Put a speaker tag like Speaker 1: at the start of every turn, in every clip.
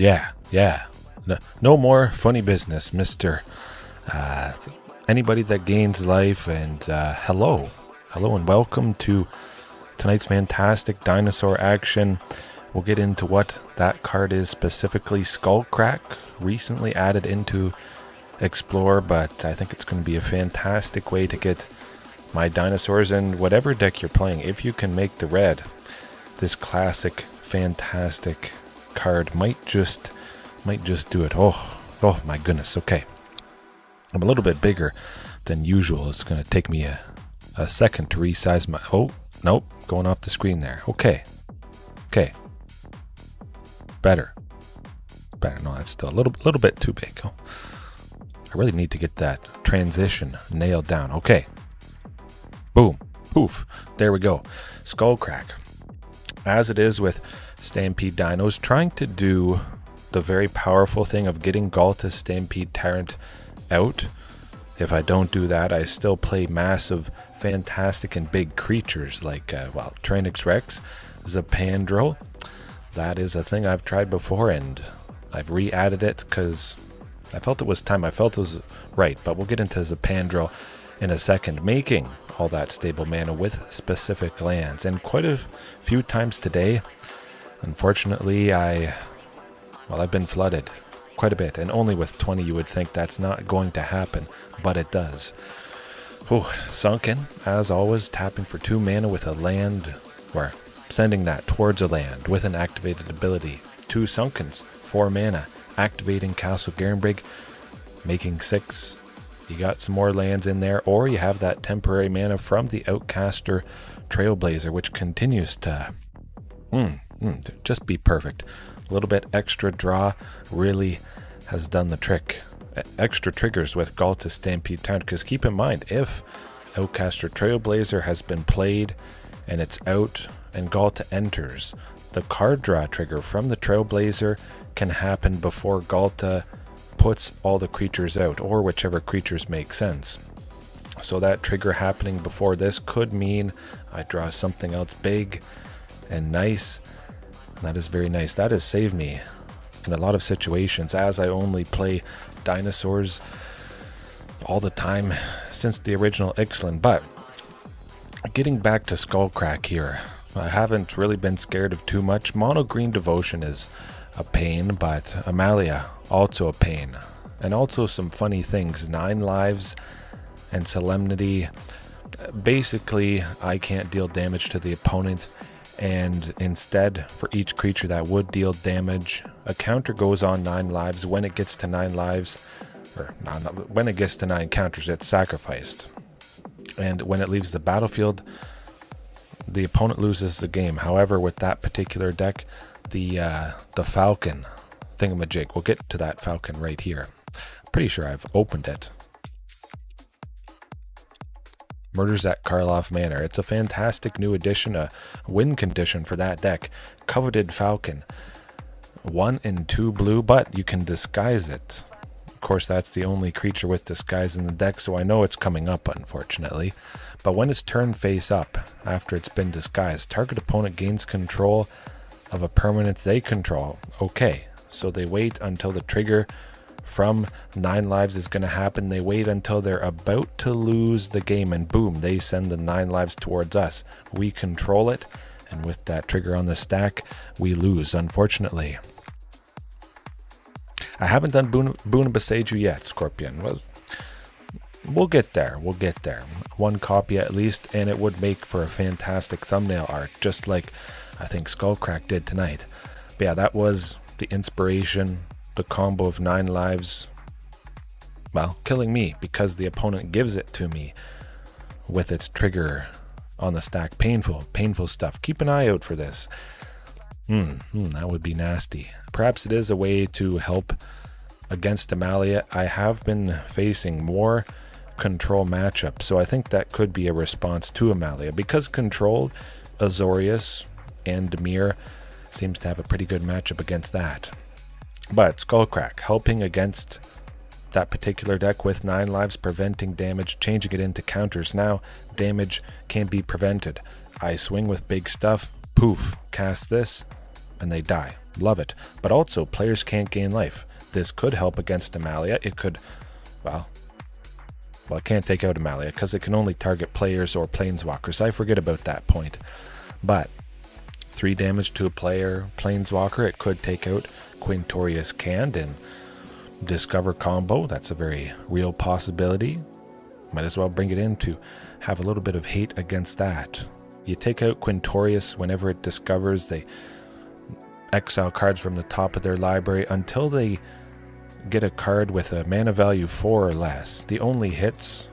Speaker 1: Yeah. No more funny business, Mr. Anybody that gains life. And hello and welcome to tonight's fantastic dinosaur action. We'll get into what that card is specifically. Skullcrack, recently added into Explore, but I think it's going to be a fantastic way to get my dinosaurs in whatever deck you're playing. If you can make the red, this classic, fantastic card might just do it. Oh my goodness. Okay, I'm a little bit bigger than usual. It's going to take me a second to resize my... Oh, nope, going off the screen there. Okay. Better. No, that's still a little bit too big. Oh, I really need to get that transition nailed down. Okay. Boom. Poof. There we go. Skullcrack. As it is with Stampede Dinos, trying to do the very powerful thing of getting Ghalta Stampede Tyrant out. If I don't do that, I still play massive, fantastic, and big creatures like, Tyrranax Rex, Zapandrel. That is a thing I've tried before, and I've re-added it because I felt it was time. I felt it was right, but we'll get into Zapandrel in a second, making all that stable mana with specific lands. And quite a few times today, unfortunately, I've been flooded quite a bit, and only with 20 you would think that's not going to happen, but it does. Sunken, as always, tapping for 2 mana with a land, or sending that towards a land with an activated ability. 2 Sunkens, 4 mana, activating Castle Garenbrig, making 6. You got some more lands in there, or you have that temporary mana from the Outcaster Trailblazer, which continues to just be perfect. A little bit extra draw really has done the trick. Extra triggers with Ghalta Stampede Tyrant, because keep in mind, if Outcaster Trailblazer has been played and it's out and Ghalta enters, the card draw trigger from the Trailblazer can happen before Ghalta puts all the creatures out, or whichever creatures make sense. So that trigger happening before this could mean I draw something else big and nice. That is very nice. That has saved me in a lot of situations, as I only play dinosaurs all the time since the original Ixalan. But getting back to Skullcrack here, I haven't really been scared of too much. Mono green devotion is a pain, but Amalia also a pain. And also some funny things. 9 lives and Solemnity. Basically, I can't deal damage to the opponent, and instead, for each creature that would deal damage, a counter goes on 9 lives. When it gets to 9 lives, when it gets to 9 counters, it's sacrificed. And when it leaves the battlefield, the opponent loses the game. However, with that particular deck, the Falcon thingamajig, we'll get to that Falcon right here. Pretty sure I've opened it. Murders at Karloff Manor. It's a fantastic new addition, a win condition for that deck. Coveted Falcon. 1 and 2 blue, but you can disguise it. Of course, that's the only creature with disguise in the deck, so I know it's coming up, unfortunately. But when it's turned face up, after it's been disguised, target opponent gains control of a permanent they control. Okay, so they wait until the trigger from 9 lives is going to happen. They wait until they're about to lose the game, and boom, they send the 9 lives towards us. We control it, and with that trigger on the stack, we lose, unfortunately. I haven't done Boon and Beseiju yet, Scorpion. Well, we'll get there. 1 copy at least, and it would make for a fantastic thumbnail art, just like I think Skullcrack did tonight. But yeah, that was the inspiration. The combo of 9 lives, well, killing me because the opponent gives it to me with its trigger on the stack. Painful stuff. Keep an eye out for this. That would be nasty. Perhaps it is a way to help against Amalia. I have been facing more control matchups, so I think that could be a response to Amalia, because control, Azorius and Dimir seems to have a pretty good matchup against that. But Skullcrack helping against that particular deck with 9 lives, preventing damage, changing it into counters. Now damage can be prevented. I swing with big stuff, poof, cast this, and they die. Love it. But also, players can't gain life. This could help against Amalia. It could, well, it can't take out Amalia because it can only target players or planeswalkers. I forget about that point. But 3 damage to a player, planeswalker, it could take out Quintorius Canned and Discover combo. That's a very real possibility. Might as well bring it in to have a little bit of hate against that. You take out Quintorius whenever it discovers, they exile cards from the top of their library until they get a card with a mana value 4 or less. The only hits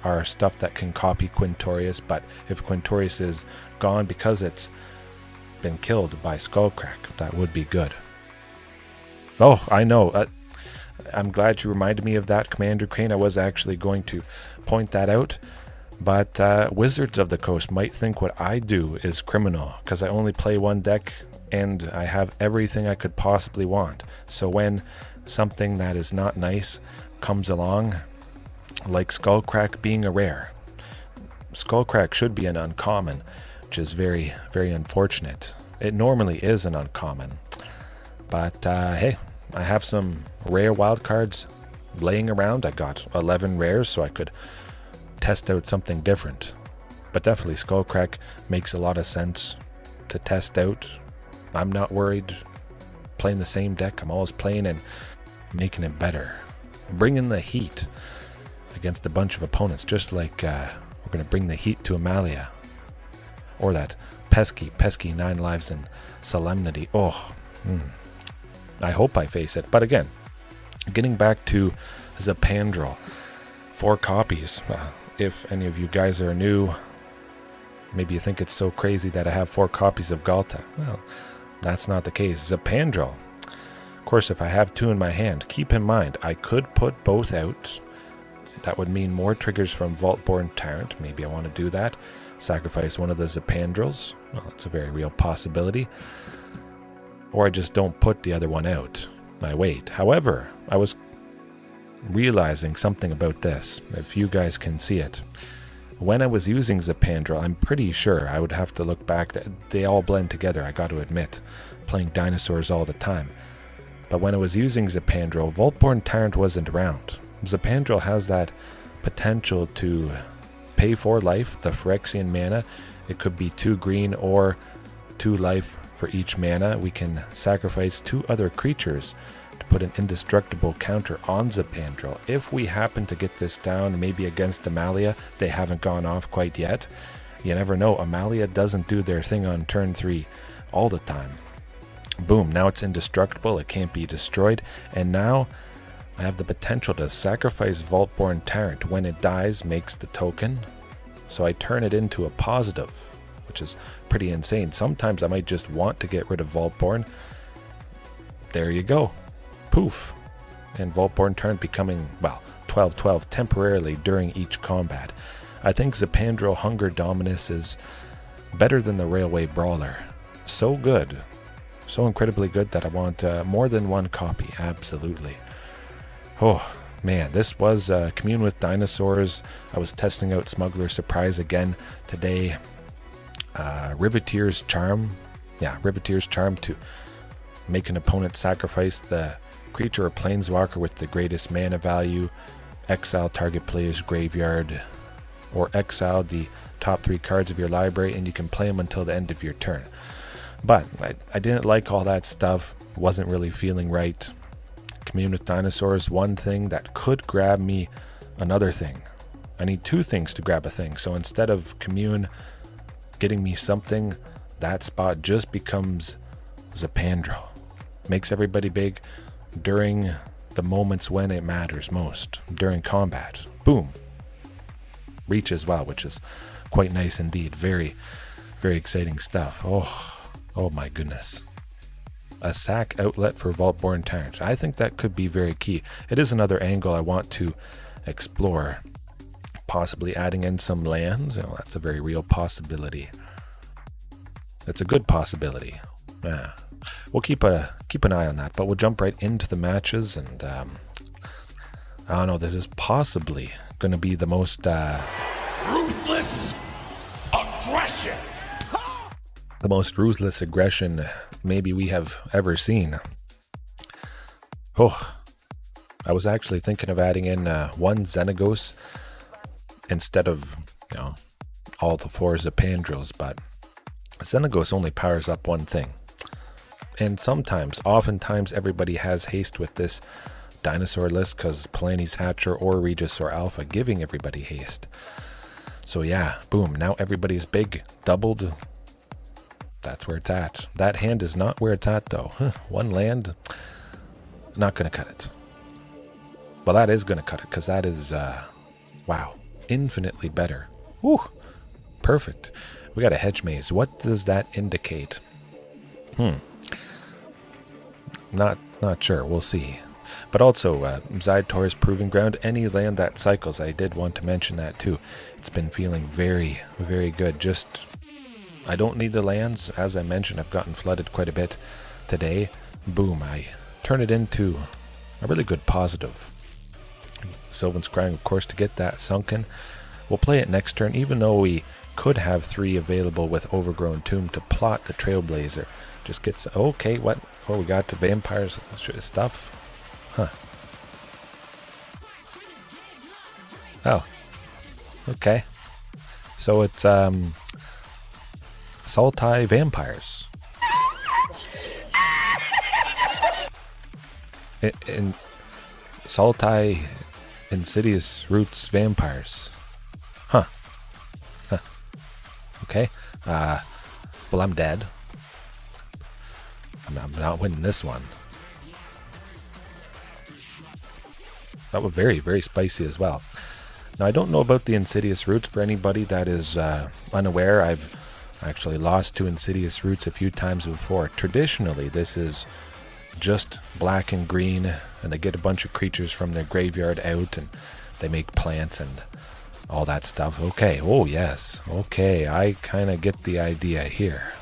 Speaker 1: are stuff that can copy Quintorius, but if Quintorius is gone because it's been killed by Skullcrack, that would be good. Oh, I know. I'm glad you reminded me of that, Commander Crane. I was actually going to point that out. But Wizards of the Coast might think what I do is criminal because I only play one deck and I have everything I could possibly want. So when something that is not nice comes along, like Skullcrack being a rare, Skullcrack should be an uncommon, which is very, very unfortunate. It normally is an uncommon. But hey, I have some rare wildcards laying around. I got 11 rares so I could test out something different. But definitely Skullcrack makes a lot of sense to test out. I'm not worried playing the same deck. I'm always playing and making it better. Bringing the heat against a bunch of opponents, just like we're going to bring the heat to Amalia. Or that pesky 9 lives and Solemnity. Oh, I hope I face it. But again, getting back to Zapandrel, 4 copies. If any of you guys are new, maybe you think it's so crazy that I have 4 copies of Ghalta. Well, that's not the case. Zapandrel. Of course, if I have 2 in my hand, keep in mind, I could put both out. That would mean more triggers from Vaultborn Tyrant. Maybe I want to do that. Sacrifice one of the Zapandrels. Well, it's a very real possibility. Or I just don't put the other one out. I wait. However, I was realizing something about this, if you guys can see it. When I was using Zapandrel, I'm pretty sure, I would have to look back, they all blend together, I got to admit, playing Dinosaurs all the time. But when I was using Zapandrel, Vaultborn Tyrant wasn't around. Zapandrel has that potential to pay 4 life, the Phyrexian mana. It could be 2 green or 2 life for each mana. We can sacrifice 2 other creatures to put an indestructible counter on Zapandrel. If we happen to get this down, maybe against Amalia, they haven't gone off quite yet. You never know, Amalia doesn't do their thing on turn 3 all the time. Boom, now it's indestructible, it can't be destroyed, and now I have the potential to sacrifice Vaultborn Tyrant. When it dies, makes the token, so I turn it into a positive, which is pretty insane. Sometimes I might just want to get rid of Vaultborn. There you go. Poof. And Vaultborn Tyrant becoming, well, 12/12 temporarily during each combat. I think Zapandrel Hunger Dominus is better than the Railway Brawler. So good. So incredibly good that I want more than 1 copy. Absolutely. Oh, man, this was Commune with Dinosaurs. I was testing out Smuggler Surprise again today. Riveteer's Charm. Yeah, Riveteer's Charm to make an opponent sacrifice the creature or planeswalker with the greatest mana value, exile target player's graveyard, or exile the top 3 cards of your library, and you can play them until the end of your turn. But I didn't like all that stuff. Wasn't really feeling right. Commune with Dinosaurs, one thing that could grab me another thing. I need 2 things to grab a thing. So instead of Commune getting me something, that spot just becomes Zapandrel. Makes everybody big during the moments when it matters most. During combat. Boom. Reach as well, which is quite nice indeed. Very, very exciting stuff. Oh my goodness. A sack outlet for Vaultborn Tyrant. I think that could be very key. It is another angle I want to explore. Possibly adding in some lands. You know, that's a very real possibility. It's a good possibility. Yeah. We'll keep an eye on that, but we'll jump right into the matches, and I don't know, this is possibly going to be the most
Speaker 2: ruthless aggression.
Speaker 1: The most ruthless aggression maybe we have ever seen. Oh, I was actually thinking of adding in one Xenagos instead of, all the 4 Zapandrels, but Xenagos only powers up one thing. And oftentimes everybody has haste with this dinosaur list because Palani's Hatcher or Regisaur Alpha giving everybody haste. So yeah, boom, now everybody's big, doubled. That's where it's at. That hand is not where it's at though. One land, not going to cut it. Well, that is going to cut it because that is, wow, infinitely better. Whew, perfect. We got a hedge maze. What does that indicate? Not sure. We'll see. But also, Ziatora's Proving Ground, any land that cycles, I did want to mention that too. It's been feeling very, very good. I don't need the lands. As I mentioned, I've gotten flooded quite a bit today. Boom, I turn it into a really good positive. Sylvan Scrying, of course, to get that sunken. We'll play it next turn, even though we could have 3 available with Overgrown Tomb to plot the Trailblazer. Just gets, okay, what? Oh, we got the vampires stuff. Huh. Oh. Okay. So it's, Sultai Vampires. In Sultai Insidious Roots Vampires. Huh. Okay. Well, I'm dead. I'm not winning this one. That was very, very spicy as well. Now, I don't know about the Insidious Roots. For anybody that is unaware, I've actually lost to Insidious Roots a few times before. Traditionally, this is just black and green, and they get a bunch of creatures from their graveyard out, and they make plants and all that stuff. Okay, oh yes, okay, I kind of get the idea here.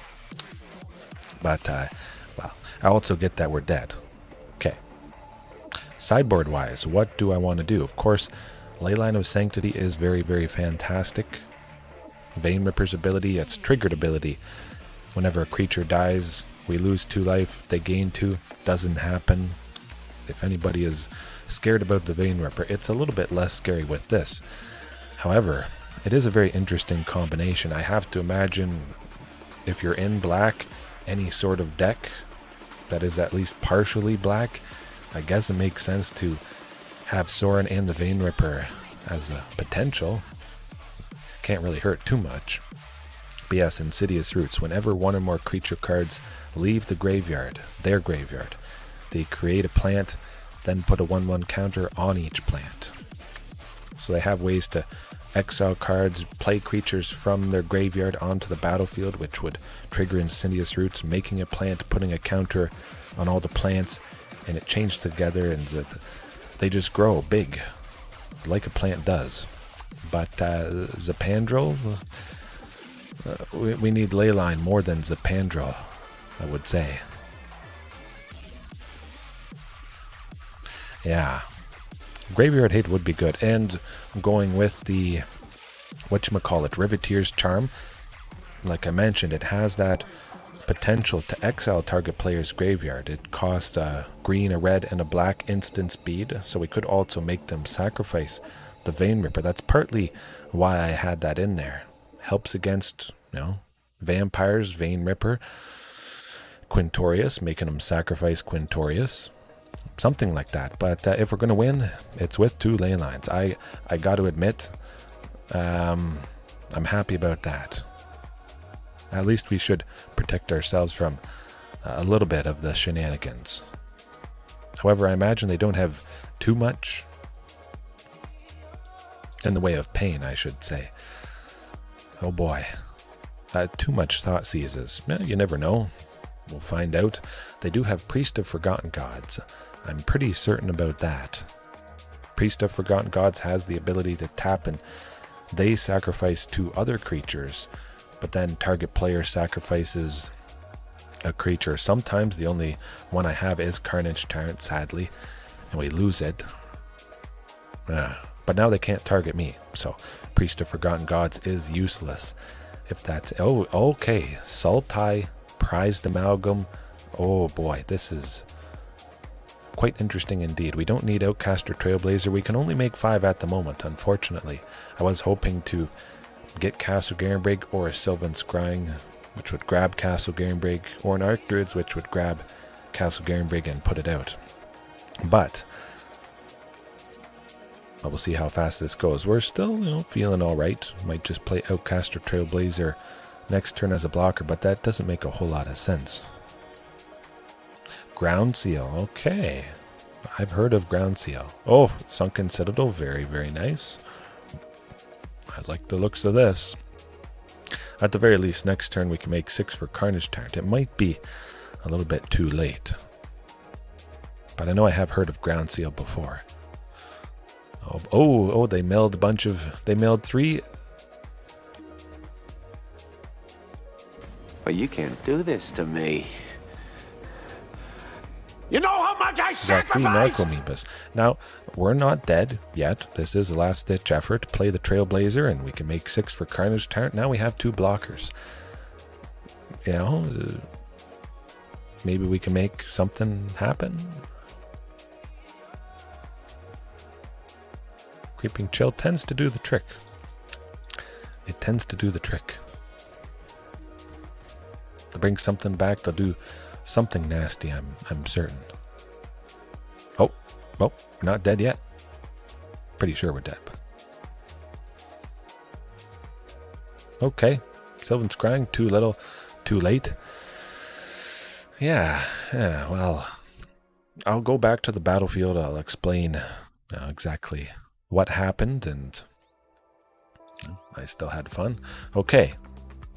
Speaker 1: But, well, I also get that we're dead. Okay. Sideboard-wise, what do I want to do? Of course, Leyline of Sanctity is very, very fantastic. Vein Ripper's ability, its triggered ability. Whenever a creature dies, we lose 2 life, they gain 2. Doesn't happen. If anybody is scared about the Vein Ripper, it's a little bit less scary with this. However, it is a very interesting combination. I have to imagine if you're in black, any sort of deck that is at least partially black, I guess it makes sense to have Sorin and the Vein Ripper as a potential. Can't really hurt too much. But yes, Insidious Roots. Whenever 1 or more creature cards leave the graveyard, their graveyard, they create a plant, then put a 1/1 counter on each plant. So they have ways to exile cards, play creatures from their graveyard onto the battlefield, which would trigger Insidious Roots, making a plant, putting a counter on all the plants, and it chains together, and they just grow big, like a plant does. But Zapandrel, we need Leyline more than Zapandrel, I would say. Yeah. Graveyard Hate would be good. And going with the, Riveteer's Charm. Like I mentioned, it has that potential to exile target player's graveyard. It costs a green, a red, and a black instant speed. So we could also make them sacrifice the Vein Ripper. That's partly why I had that in there. Helps against, vampires, Vein Ripper, Quintorius, making them sacrifice Quintorius. Something like that. But if we're going to win, it's with 2 ley lines. I got to admit, I'm happy about that. At least we should protect ourselves from a little bit of the shenanigans. However, I imagine they don't have too much in the way of pain, I should say. Oh boy. Too much thought seizes. You never know. We'll find out. They do have Priest of Forgotten Gods. I'm pretty certain about that. Priest of Forgotten Gods has the ability to tap, and they sacrifice 2 other creatures, but then target player sacrifices a creature. Sometimes the only one I have is Carnage Tyrant, sadly, and we lose it. But now they can't target me, so Priest of Forgotten Gods is useless. If that's... Oh, okay. Sultai, Prized Amalgam, Oh boy, this is quite interesting indeed. We don't need Outcaster Trailblazer. We can only make 5 at the moment, unfortunately. I was hoping to get Castle Garenbrig or a Sylvan Scrying, which would grab Castle Garenbrig, or an Archdruid, which would grab Castle Garenbrig and put it out. But we'll see how fast this goes. We're still, feeling all right. Might just play Outcaster Trailblazer next turn as a blocker, but that doesn't make a whole lot of sense. Ground Seal, okay. I've heard of Ground Seal. Oh, Sunken Citadel, very, very nice. I like the looks of this. At the very least, next turn we can make 6 for Carnage Tyrant. It might be a little bit too late, but I know I have heard of Ground Seal before. Oh, they milled they milled 3.
Speaker 2: But you can't do this to me. You know how much I sacrificed!
Speaker 1: 3 Narcomoebas. Now, we're not dead yet. This is a last-ditch effort. Play the Trailblazer, and we can make 6 for Carnage Tyrant. Now we have 2 blockers. Maybe we can make something happen. Creeping Chill tends to do the trick. It tends to do the trick. They'll bring something back. They'll do something nasty, I'm certain. Oh, we're not dead yet. Pretty sure we're dead, but okay. Sylvan Scrying, too little, too late. Yeah, well, I'll go back to the battlefield. I'll explain exactly what happened, and I still had fun. Okay,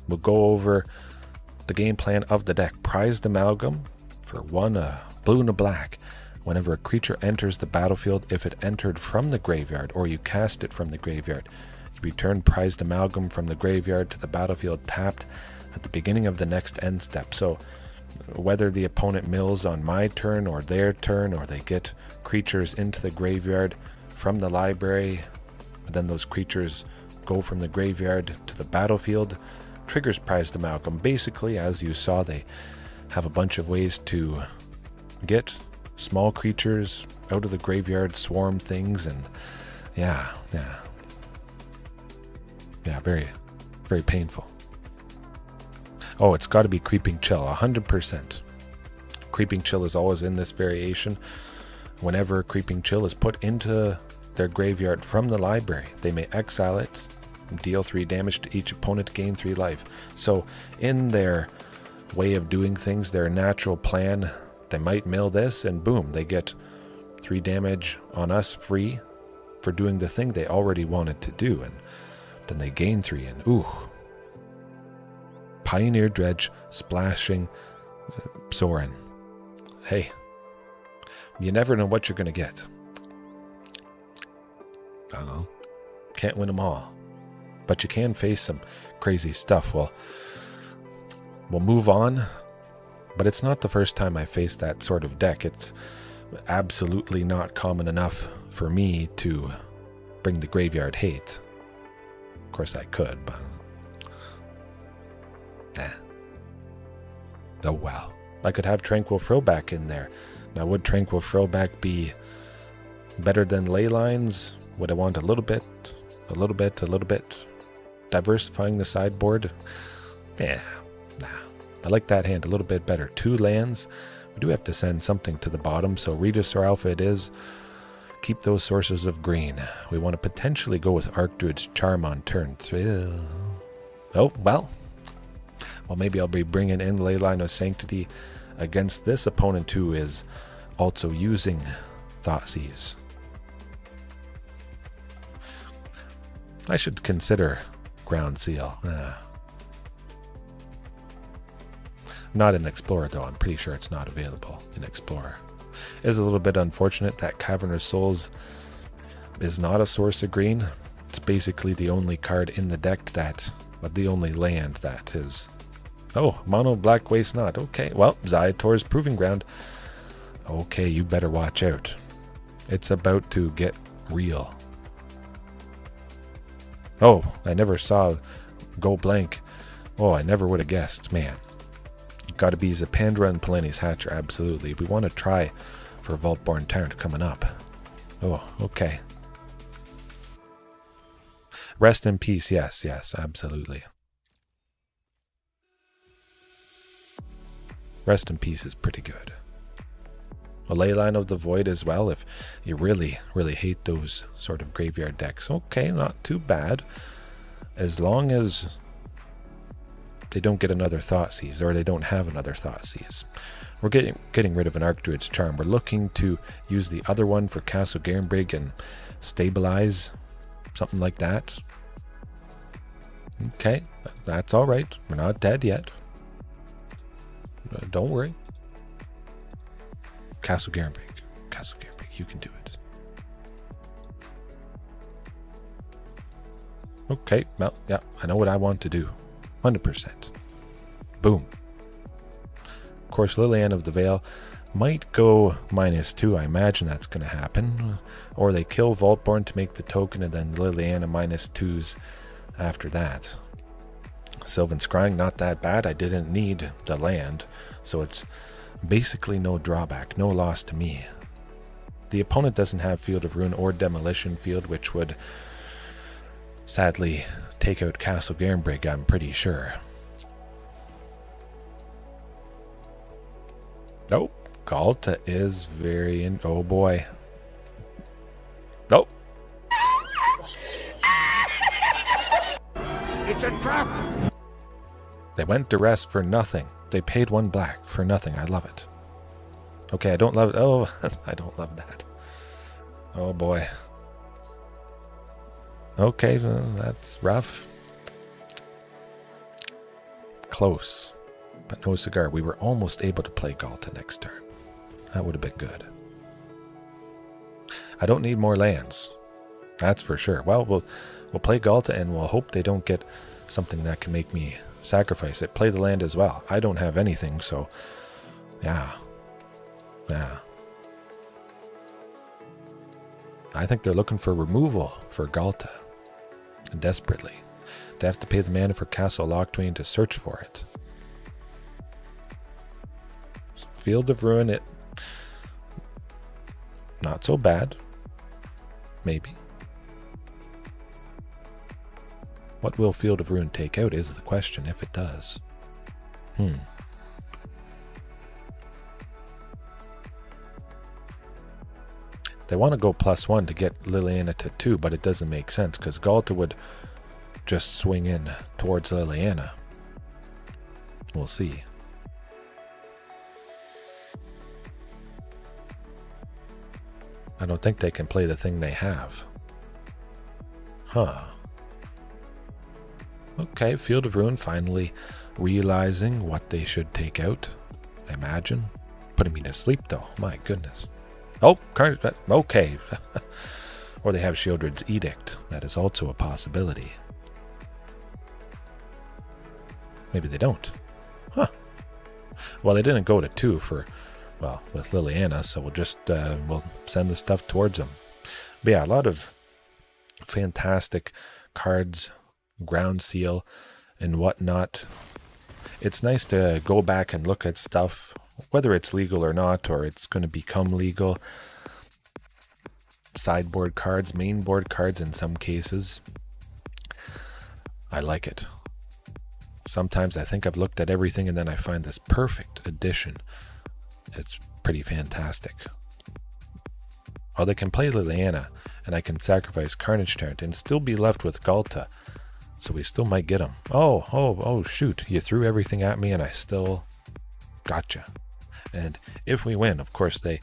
Speaker 1: we'll go over the game plan of the deck. Prized Amalgam for 1 blue and a black. Whenever a creature enters the battlefield, if it entered from the graveyard or you cast it from the graveyard, you return Prized Amalgam from the graveyard to the battlefield tapped at the beginning of the next end step. So whether the opponent mills on my turn or their turn, or they get creatures into the graveyard from the library, then those creatures go from the graveyard to the battlefield, triggers Prized Amalgam. Basically, as you saw, they have a bunch of ways to get small creatures out of the graveyard, swarm things, and yeah, very, very painful. Oh, it's got to be Creeping Chill, 100%. Creeping Chill is always in this variation. Whenever Creeping Chill is put into their graveyard from the library, they may exile it, deal 3 damage to each opponent, gain 3 life. So in their way of doing things, their natural plan, they might mill this and boom, they get 3 damage on us free for doing the thing they already wanted to do, and then they gain 3, and ooh. Pioneer Dredge, Splashing, Sorin. Hey, you never know what you're going to get. I don't know. Can't win them all. But you can face some crazy stuff. Well, we'll move on. But it's not the first time I faced that sort of deck. It's absolutely not common enough for me to bring the graveyard hate. Of course I could, but oh well. I could have Tranquil Throwback in there. Now, would Tranquil Throwback be better than Leylines? Would I want a little bit? Diversifying the sideboard? Yeah, nah. I like that hand a little bit better. 2 lands. We do have to send something to the bottom, so Regisaur Alpha it is. Keep those sources of green. We want to potentially go with Archdruid's Charm on turn 3. Oh, well, maybe I'll be bringing in Leyline of Sanctity against this opponent who is also using Thoughtseize. I should consider Ground Seal. Not in Explorer, though. I'm pretty sure it's not available in Explorer. It is a little bit unfortunate that Cavernous Souls is not a source of green. It's basically the only card in the deck but the only land that is. Oh, Mono Black Waste Not. Okay, well, Ziatora's Proving Ground. Okay, you better watch out. It's about to get real. Oh, I never saw go blank. Oh, I never would have guessed. Man, Gotta be Zapandra and Palani's Hatcher, absolutely. We want to try for Vaultborn Tyrant coming up. Oh, okay. Rest in peace, yes, absolutely. Rest in peace is pretty good. A Leyline of the Void as well, if you really, really hate those sort of graveyard decks. Okay, not too bad. As long as they don't get another Thoughtseize, or they don't have another Thoughtseize. We're getting rid of an Archdruid's Charm. We're looking to use the other one for Castle Garenbrig and stabilize, something like that. Okay, that's alright. We're not dead yet. Don't worry. Castle Garenbrig. Castle Garenbrig, you can do it. Okay, well, yeah, I know what I want to do. 100%. Boom. Of course, Liliana of the Veil might go -2. I imagine that's going to happen. Or they kill Vaultborn to make the token, and then Liliana -2s after that. Sylvan Scrying, not that bad. I didn't need the land, so it's basically no drawback, no loss to me. The opponent doesn't have Field of Ruin or Demolition Field, which would sadly take out Castle Garenbrig, I'm pretty sure. Nope. Ghalta is very in. Oh boy. Nope.
Speaker 2: It's a trap!
Speaker 1: They went to rest for nothing. They paid 1 black for nothing. I love it. Okay, I don't love it. Oh, I don't love that. Oh boy. Okay, that's rough. Close, but no cigar. We were almost able to play Ghalta next turn. That would have been good. I don't need more lands. That's for sure. Well, we'll play Ghalta and we'll hope they don't get something that can make me sacrifice it. Play the land as well. I don't have anything, so yeah. I think they're looking for removal for Ghalta. Desperately. They have to pay the mana for Castle Locktwain to search for it. Field of Ruin, it not so bad. Maybe. What will Field of Ruin take out is the question, if it does. They want to go +1 to get Liliana to 2, but it doesn't make sense because Ghalta would just swing in towards Liliana. We'll see. I don't think they can play the thing they have. Huh. Okay, Field of Ruin finally realizing what they should take out. I imagine. Putting me to sleep though. My goodness. Oh, Carnage. Okay. Or they have Sheoldred's Edict. That is also a possibility. Maybe they don't. Huh. Well, they didn't go to 2 for, well, with Liliana, so we'll just, we'll send the stuff towards them. But yeah, a lot of fantastic cards, Ground Seal, and whatnot. It's nice to go back and look at stuff, whether it's legal or not, or it's going to become legal. Sideboard cards, main board cards in some cases. I like it. Sometimes I think I've looked at everything and then I find this perfect addition. It's pretty fantastic. Well, they can play Liliana, and I can sacrifice Carnage Tyrant and still be left with Ghalta. So we still might get him. Oh, shoot. You threw everything at me and I still gotcha. And if we win, of course, they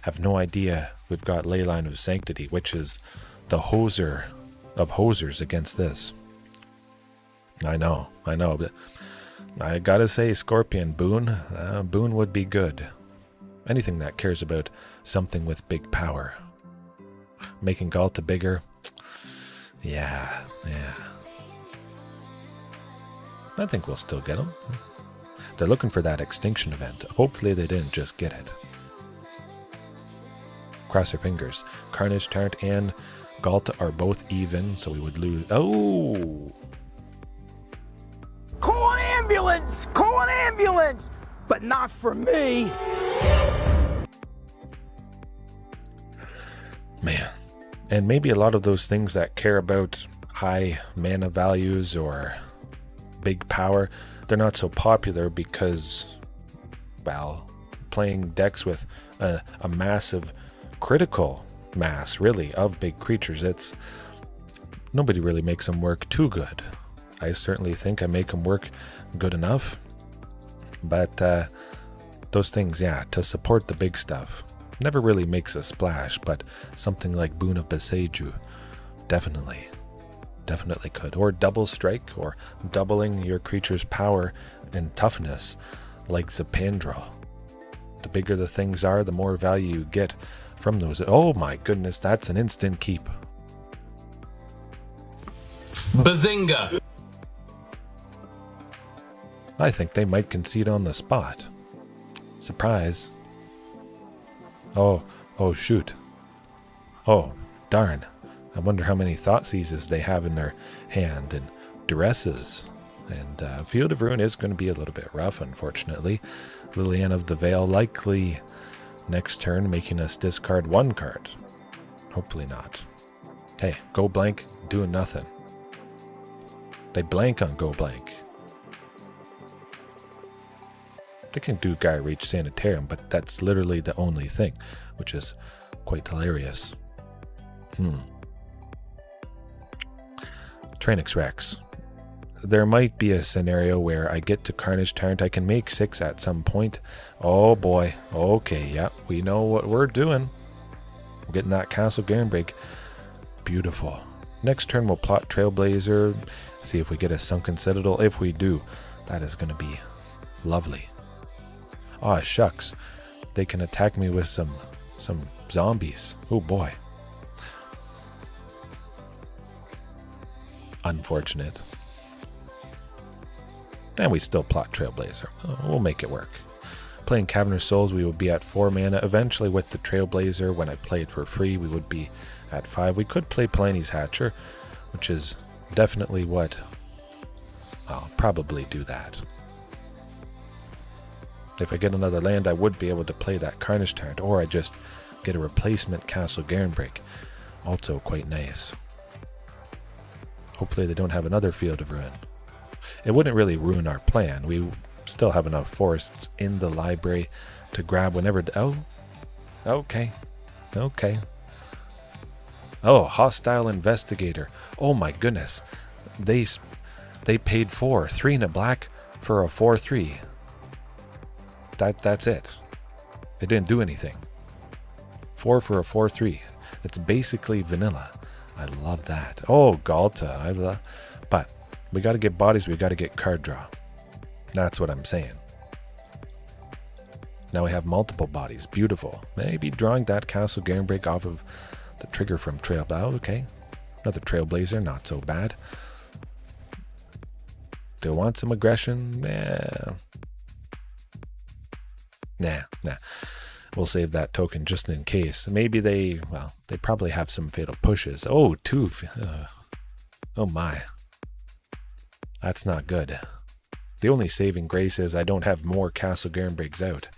Speaker 1: have no idea we've got Leyline of Sanctity, which is the hoser of hosers against this. I know, but I gotta say, Scorpion, Boon would be good. Anything that cares about something with big power. Making Ghalta bigger, yeah. I think we'll still get them. They're looking for that extinction event. Hopefully they didn't just get it. Cross your fingers. Carnage Tyrant and Ghalta are both even, so we would lose. Oh!
Speaker 3: Call an ambulance! Call an ambulance! but not for me.
Speaker 1: Man. And maybe a lot of those things that care about high mana values or big power, they're not so popular because, well, playing decks with a massive critical mass, really, of big creatures, nobody really makes them work too good. I certainly think I make them work good enough, but those things, yeah, to support the big stuff, never really makes a splash, but something like Boon of Boseiju definitely could. Or double strike, or doubling your creature's power and toughness, like Zapandra. The bigger the things are, the more value you get from those. Oh my goodness, that's an instant keep.
Speaker 4: Bazinga!
Speaker 1: I think they might concede on the spot. Surprise. Oh shoot. Oh, darn. I wonder how many Thought Seizes they have in their hand, and Duresses. And Field of Ruin is going to be a little bit rough, unfortunately. Liliana of the Veil likely next turn, making us discard one card. Hopefully not. Hey, go blank, doing nothing. They blank on go blank. They can do Gaia Reach Sanitarium, but that's literally the only thing, which is quite hilarious. Tyrranax Rex. There might be a scenario where I get to Carnage Tyrant. I can make 6 at some point. Oh boy. Okay, yeah, we know what we're doing. We're getting that Castle Garenbrig. Beautiful. Next turn we'll plot Trailblazer. See if we get a Sunken Citadel. If we do, that is going to be lovely. Ah, shucks. They can attack me with some zombies. Oh boy. Unfortunate. And we still plot Trailblazer. We'll make it work. Playing Cavernous Souls, we would be at 4 mana. Eventually with the Trailblazer, when I play it for free, we would be at 5. We could play Palani's Hatcher, which is definitely what I'll probably do that. If I get another land, I would be able to play that Carnage Tyrant, or I just get a replacement Castle Garenbrig. Also quite nice. Hopefully they don't have another Field of Ruin. It wouldn't really ruin our plan. We still have enough forests in the library to grab whenever... Oh, okay. Okay. Oh, Hostile Investigator. Oh my goodness. They paid 3 and a black for a 4/3. That's it. It didn't do anything. 4 for a 4/3. It's basically vanilla. I love that. Oh, Ghalta. But we got to get bodies. We got to get card draw. That's what I'm saying. Now we have multiple bodies. Beautiful. Maybe drawing that Castle Garenbrig off of the trigger from Trailblazer. Okay. Another Trailblazer. Not so bad. Do I want some aggression? Nah. We'll save that token just in case. Maybe they probably have some fatal pushes. Oh, 2. Oh my. That's not good. The only saving grace is I don't have more Castle Garenbrigs out.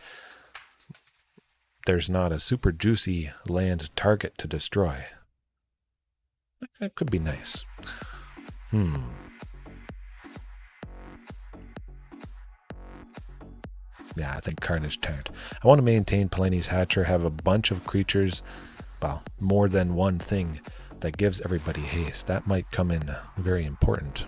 Speaker 1: There's not a super juicy land target to destroy. That could be nice. Yeah, I think Carnage Tyrant. I want to maintain Palani's Hatcher, have a bunch of creatures, well, more than one thing that gives everybody haste. That might come in very important.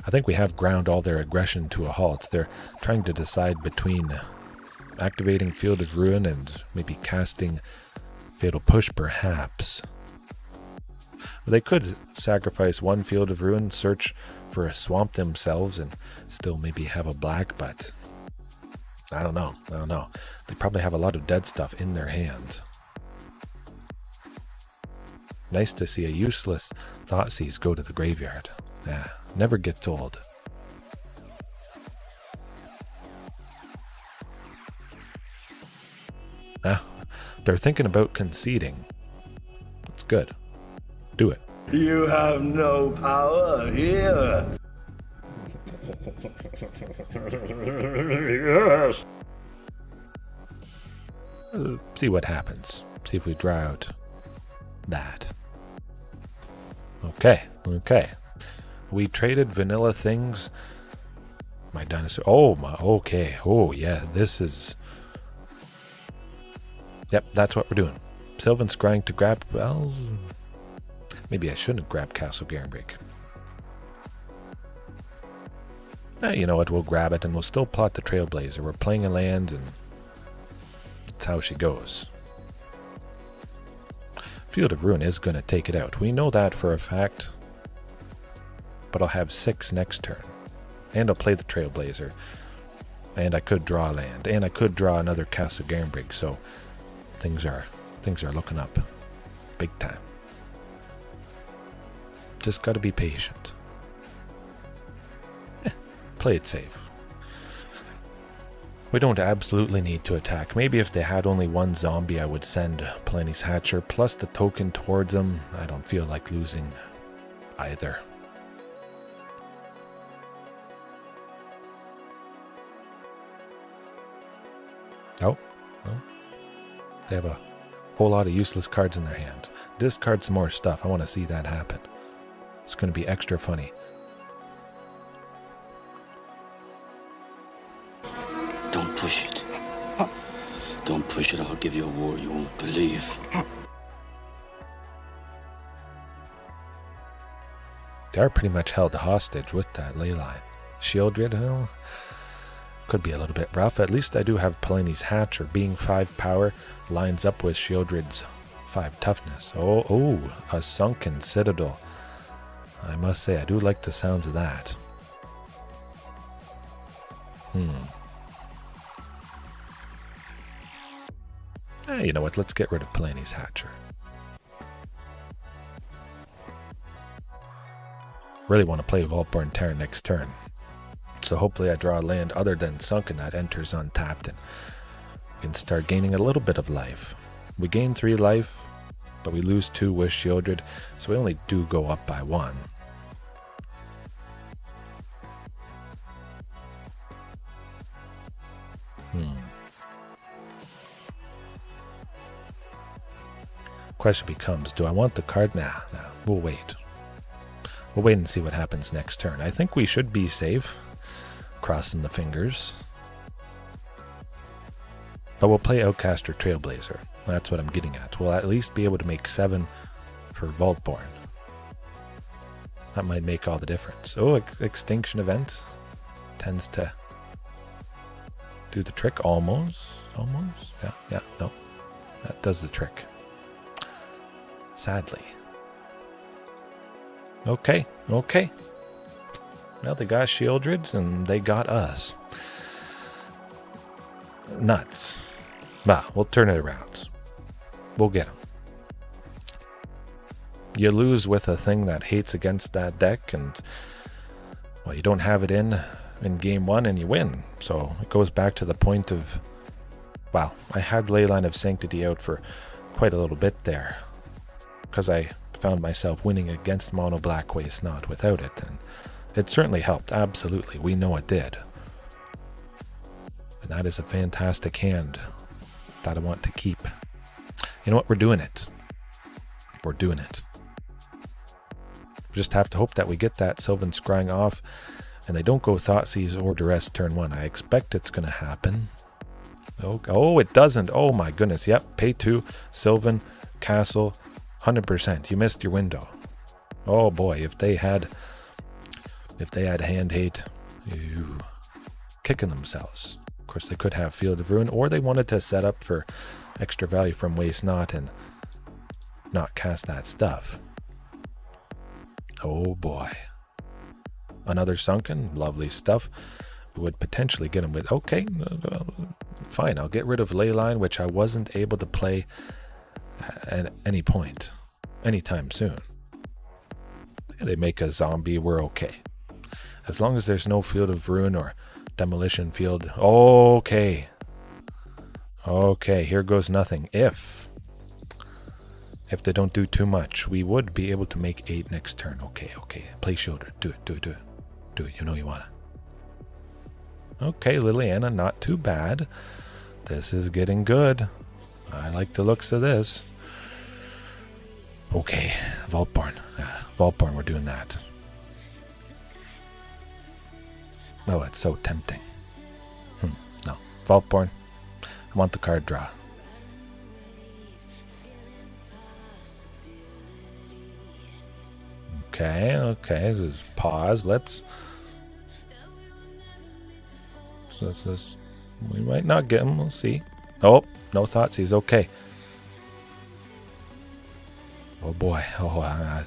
Speaker 1: I think we have ground all their aggression to a halt. They're trying to decide between activating Field of Ruin and maybe casting Fatal Push, perhaps. They could sacrifice one Field of Ruin, search for a swamp themselves, and still maybe have a black, but I don't know. They probably have a lot of dead stuff in their hands. Nice to see a useless Thoughtseize go to the graveyard. Never gets old. They're thinking about conceding. That's good. Do it.
Speaker 3: You have no power here.
Speaker 1: Yes. See what happens. See if we draw out that. Okay. We traded vanilla things. My dinosaur. Oh my. Okay. Oh yeah. This is. Yep. That's what we're doing. Sylvan Scrying to grab. Well, maybe I shouldn't have grabbed Castle Garenbrig. You know what? We'll grab it and we'll still plot the Trailblazer. We're playing a land and that's how she goes. Field of Ruin is going to take it out. We know that for a fact. But I'll have 6 next turn. And I'll play the Trailblazer. And I could draw a land. And I could draw another Castle Garenbrig. So things are looking up. Big time. Just got to be patient. Play it safe. We don't absolutely need to attack. Maybe if they had only one zombie, I would send Palani's Hatcher plus the token towards them. I don't feel like losing either. Oh. They have a whole lot of useless cards in their hand. Discard some more stuff. I want to see that happen. It's going to be extra funny.
Speaker 5: Don't push it. Don't push it, I'll give you a war you won't believe.
Speaker 1: They are pretty much held hostage with that leyline. Shieldred, well, could be a little bit rough. At least I do have Palani's Hatcher. Being 5 power lines up with Shieldred's 5 toughness. Oh, a Sunken Citadel. I must say, I do like the sounds of that. You know what? Let's get rid of Palani's Hatcher. Really want to play Vaultborn Tyrant next turn. So hopefully I draw a land other than Sunken that enters untapped and we can start gaining a little bit of life. We gain 3 life, but we lose 2 with Shieldred, so we only do go up by 1. Question becomes, do I want the card? Nah, we'll wait. We'll wait and see what happens next turn. I think we should be safe. Crossing the fingers. But we'll play Outcaster Trailblazer. That's what I'm getting at. We'll at least be able to make 7 for Vaultborn. That might make all the difference. Oh, Extinction Event tends to do the trick. Almost. Yeah, no. That does the trick. Sadly. Okay. Well, they got Shieldred and they got us. Nuts. Bah, we'll turn it around. We'll get them. You lose with a thing that hates against that deck and, well, you don't have it in game 1 and you win. So it goes back to the point of, wow, I had Leyline of Sanctity out for quite a little bit there. Because I found myself winning against Mono Black Waste Not without it, and it certainly helped, absolutely. We know it did. And that is a fantastic hand that I want to keep. You know what? We're doing it. We just have to hope that we get that Sylvan Scrying off, and they don't go Thoughtseize or Duress turn 1. I expect it's going to happen. Oh, it doesn't. Oh my goodness. Yep, pay 2, Sylvan, Castle, 100%. You missed your window. Oh boy, if they had hand hate, kicking themselves. Of course, they could have Field of Ruin, or they wanted to set up for extra value from Waste Not and not cast that stuff. Oh boy. Another Sunken, lovely stuff. We would potentially get him with, okay, fine, I'll get rid of Leyline, which I wasn't able to play at any point, anytime soon. They make a zombie, we're okay. As long as there's no Field of Ruin or Demolition Field. Okay, here goes nothing. If If they don't do too much, we would be able to make 8 next turn. Okay. Play Shielder. Do it. You know you want to. Okay, Liliana, not too bad. This is getting good. I like the looks of this. Okay, Vaultborn. Vaultborn, we're doing that. Oh, it's so tempting. No. Vaultborn. I want the card draw. Okay, just pause. Let's we might not get him, we'll see. Oh, no thoughts, he's okay. Oh boy,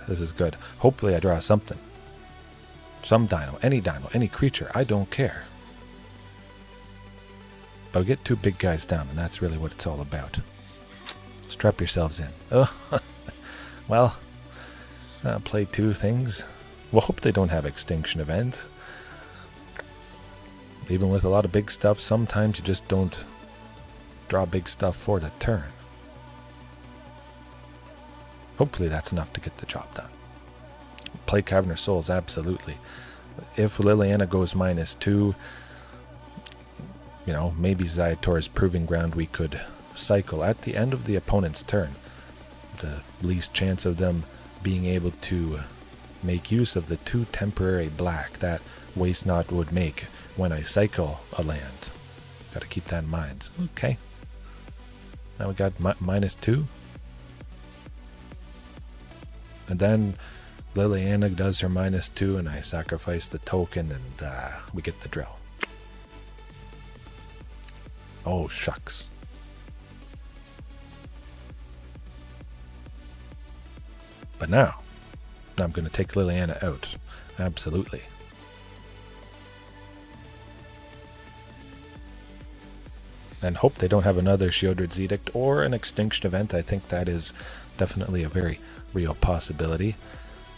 Speaker 1: this is good. Hopefully I draw something. Some dino, any creature, I don't care. But we get 2 big guys down, and that's really what it's all about. Strap yourselves in. Oh, well, play 2 things. We'll hope they don't have Extinction Event. Even with a lot of big stuff, sometimes you just don't draw big stuff for the turn. Hopefully that's enough to get the job done. Play Cavern of Souls, absolutely. If Liliana goes -2, you know, maybe Ziatora's Proving Ground we could cycle at the end of the opponent's turn. The least chance of them being able to make use of the 2 temporary black that Waste Not would make when I cycle a land. Gotta keep that in mind. Okay. Now we got -2. And then Liliana does her -2 and I sacrifice the token and we get the drill. Oh, shucks. But now I'm going to take Liliana out. Absolutely. And hope they don't have another Shieldred's Edict or an Extinction Event. I think that is definitely a very real possibility.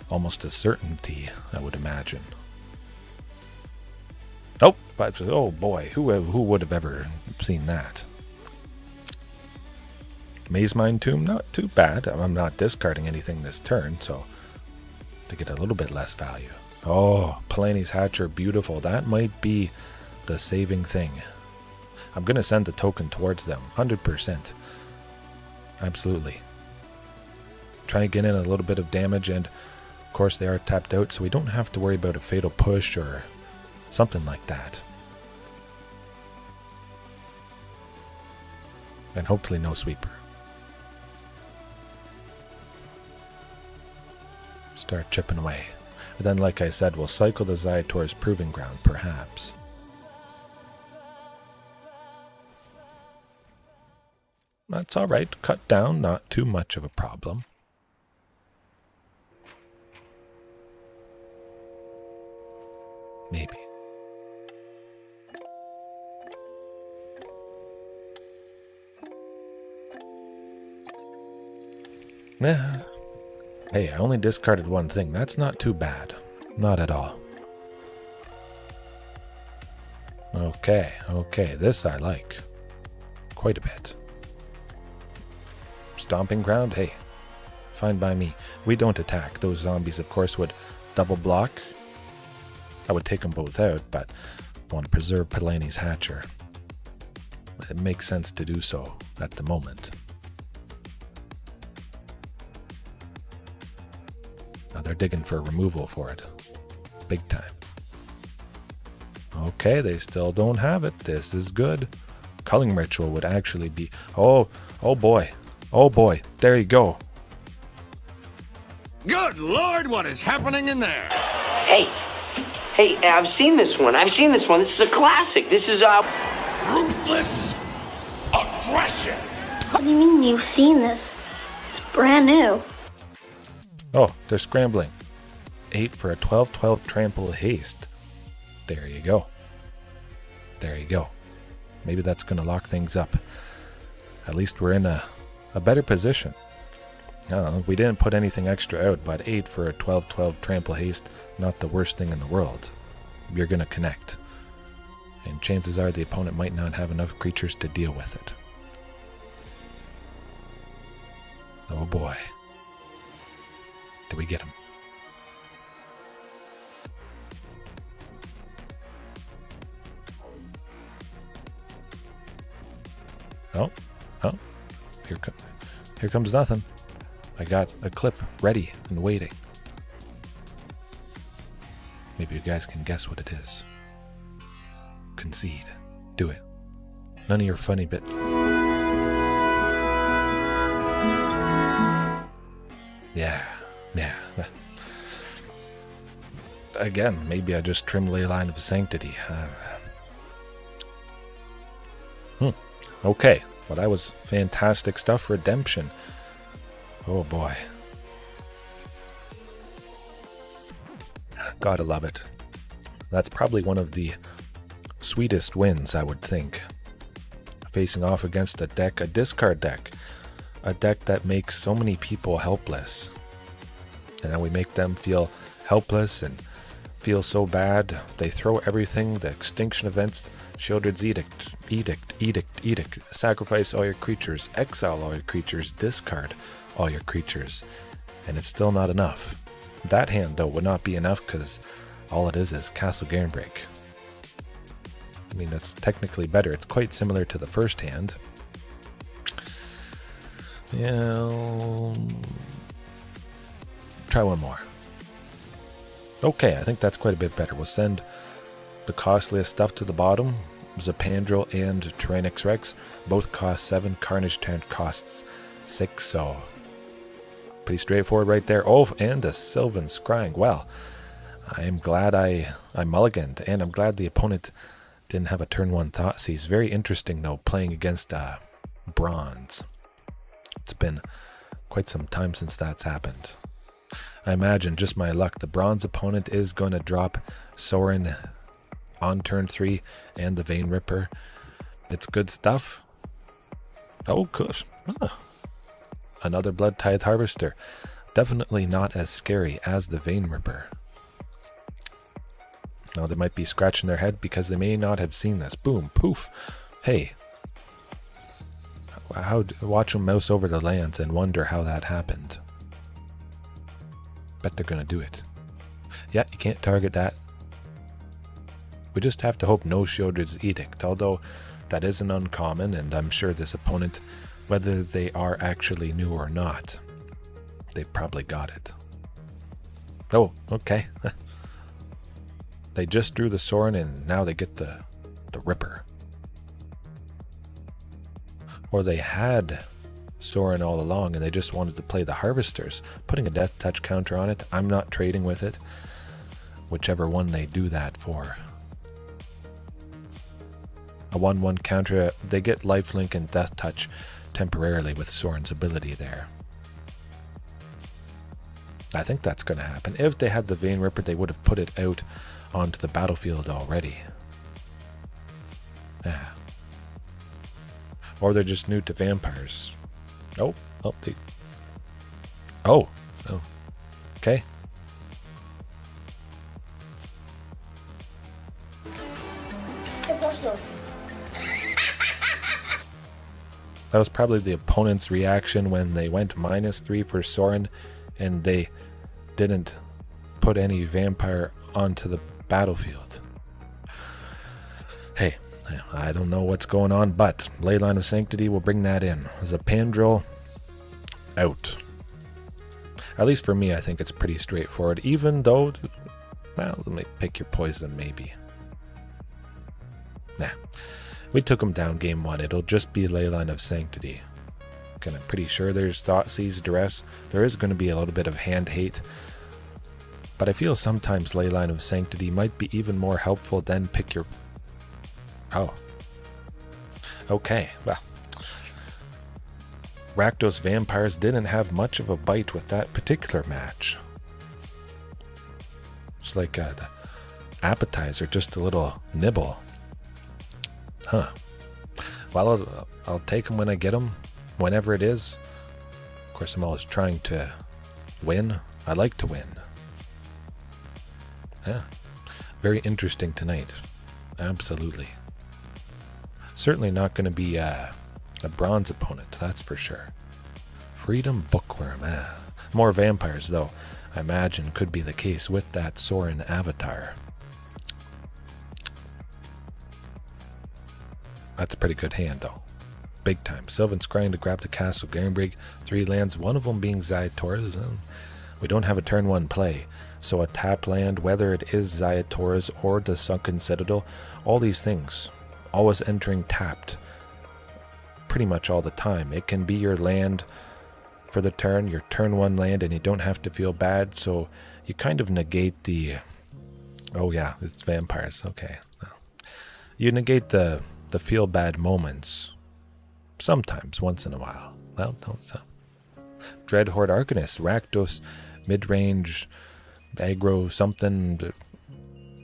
Speaker 1: Almost a certainty, I would imagine. Oh, but, oh boy, who would have ever seen that? Maze Mine Tomb, not too bad. I'm not discarding anything this turn, so to get a little bit less value. Oh, Palani's Hatcher, beautiful. That might be the saving thing. I'm going to send the token towards them, 100%. Absolutely. Try and get in a little bit of damage, and of course they are tapped out, so we don't have to worry about a fatal push or something like that. And hopefully no sweeper. Start chipping away. And then, like I said, we'll cycle the Ziatora's Proving Ground, perhaps. That's alright. Cut down, not too much of a problem. Maybe. Hey, I only discarded one thing. That's not too bad. Not at all. Okay, this I like. Quite a bit. Stomping Ground, hey, fine by me. We don't attack. Those zombies, of course, would double block. I would take them both out, but I want to preserve Palani's Hatcher. It makes sense to do so at the moment. Now they're digging for removal for it. Big time. Okay, they still don't have it. This is good. Culling Ritual would actually be... Oh boy. Oh boy. There you go.
Speaker 3: Good Lord, what is happening in there?
Speaker 6: Hey, I've seen this one. This is a classic. This is,
Speaker 2: Ruthless aggression.
Speaker 7: What do you mean you've seen this? It's brand new.
Speaker 1: Oh, they're scrambling. 8 for a 12/12 trample haste. There you go. There you go. Maybe that's going to lock things up. At least we're in a better position. I don't know, we didn't put anything extra out, but 8 for a 12/12 trample haste, not the worst thing in the world. You're going to connect. And chances are the opponent might not have enough creatures to deal with it. Oh boy. Did we get him? Oh, here comes nothing. I got a clip ready and waiting. Maybe you guys can guess what it is. Concede. Do it. None of your funny bit. Yeah. Again, maybe I just trimmed Leyline of Sanctity. Okay. Well, that was fantastic stuff. Redemption. Oh boy. Gotta love it. That's probably one of the sweetest wins, I would think. Facing off against a discard deck. A deck that makes so many people helpless. And now we make them feel helpless and feel so bad. They throw everything, the extinction events, Shieldred's Edict, sacrifice all your creatures, exile all your creatures, discard all your creatures. And it's still not enough. That hand, though, would not be enough because all it is Castle Garenbrig. I mean, that's technically better. It's quite similar to the first hand. Yeah, try one more. Okay, I think that's quite a bit better. We'll send the costliest stuff to the bottom. Zapandrel and Tyrranax Rex both cost 7. Carnage Tyrant costs 6, so pretty straightforward right there. Oh, and a Sylvan Scrying. Well, I am glad I mulliganed, and I'm glad the opponent didn't have a turn 1 Thoughtseize. Very interesting, though, playing against Bronze. It's been quite some time since that's happened. I imagine, just my luck, the Bronze opponent is going to drop Sorin on turn 3 and the Vein Ripper. It's good stuff. Oh, gosh. Another Blood Tithe Harvester. Definitely not as scary as the Vein Ripper. Now they might be scratching their head because they may not have seen this. Boom, poof. Hey. Watch them mouse over the lands and wonder how that happened. Bet they're going to do it. Yeah, you can't target that. We just have to hope no Shieldred's Edict, although that isn't uncommon, and I'm sure this opponent, whether they are actually new or not, they've probably got it. Oh, okay. They just drew the Sorin, and now they get the Ripper. Or they had Sorin all along, and they just wanted to play the Harvesters, putting a Death Touch counter on it. I'm not trading with it. Whichever one they do that for. A 1/1 counter, they get Lifelink and Death Touch temporarily with Sorin's ability there. I think that's going to happen. If they had the Vein Ripper, they would have put it out onto the battlefield already. Yeah. Or they're just new to vampires. Oh, okay. That was probably the opponent's reaction when they went -3 for Sorin and they didn't put any vampire onto the battlefield. Hey, I don't know what's going on, but Leyline of Sanctity will bring that in. Zapandrel out. At least for me, I think it's pretty straightforward, even though, well, let me pick your poison maybe. Nah. We took him down game 1. It'll just be Leyline of Sanctity. I'm pretty sure there's Thoughtseize, Duress. There is going to be a little bit of hand hate. But I feel sometimes Leyline of Sanctity might be even more helpful than pick your... Oh. Okay, well. Rakdos Vampires didn't have much of a bite with that particular match. It's like the appetizer, just a little nibble. Huh. Well, I'll take them when I get them, whenever it is. Of course, I'm always trying to win. I like to win. Yeah. Very interesting tonight. Absolutely. Certainly not going to be a bronze opponent, that's for sure. Freedom Bookworm. More vampires, though, I imagine could be the case with that Sorin avatar. That's a pretty good hand, though. Big time. Sylvan Scrying to grab the Castle Garenbrig. 3 lands, one of them being Ziatora's. We don't have a turn 1 play, so a tap land, whether it is Ziatora's or the Sunken Citadel, all these things, always entering tapped pretty much all the time. It can be your land for the turn, your turn 1 land, and you don't have to feel bad, so you kind of negate the... Oh yeah, it's vampires, okay. You negate the feel bad moments sometimes, once in a while. Well, don't so. Dreadhorde Arcanist, Rakdos, midrange, aggro, something.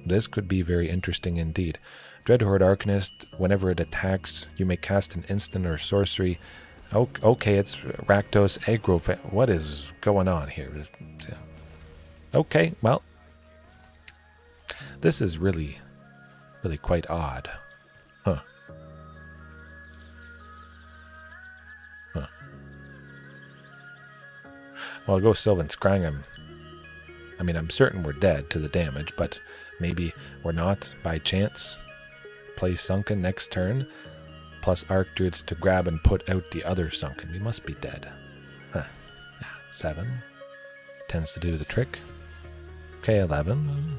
Speaker 1: This could be very interesting indeed. Dreadhorde Arcanist, whenever it attacks, you may cast an instant or sorcery. Okay, it's Rakdos aggro. What is going on here? Okay, well, this is really quite odd. Huh. Well, I'll go Sylvan Scrying. I'm certain we're dead to the damage, but maybe we're not by chance. Play Sunken next turn, plus Archdruids to grab and put out the other Sunken. We must be dead. Huh. Yeah, 7. Tends to do the trick. Okay, 11.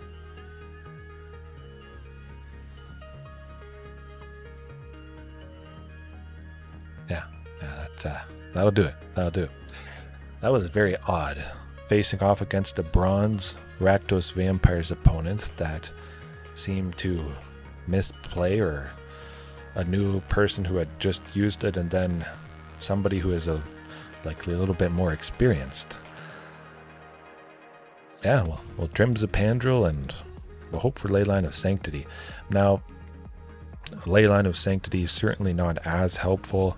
Speaker 1: Yeah, that'll do it. That'll do it. That was very odd. Facing off against a bronze Rakdos Vampires opponent that seemed to misplay, or a new person who had just used it, and then somebody who is likely a little bit more experienced. Yeah, we'll trim Zapandrel and we'll hope for Leyline of Sanctity. Now, Leyline of Sanctity is certainly not as helpful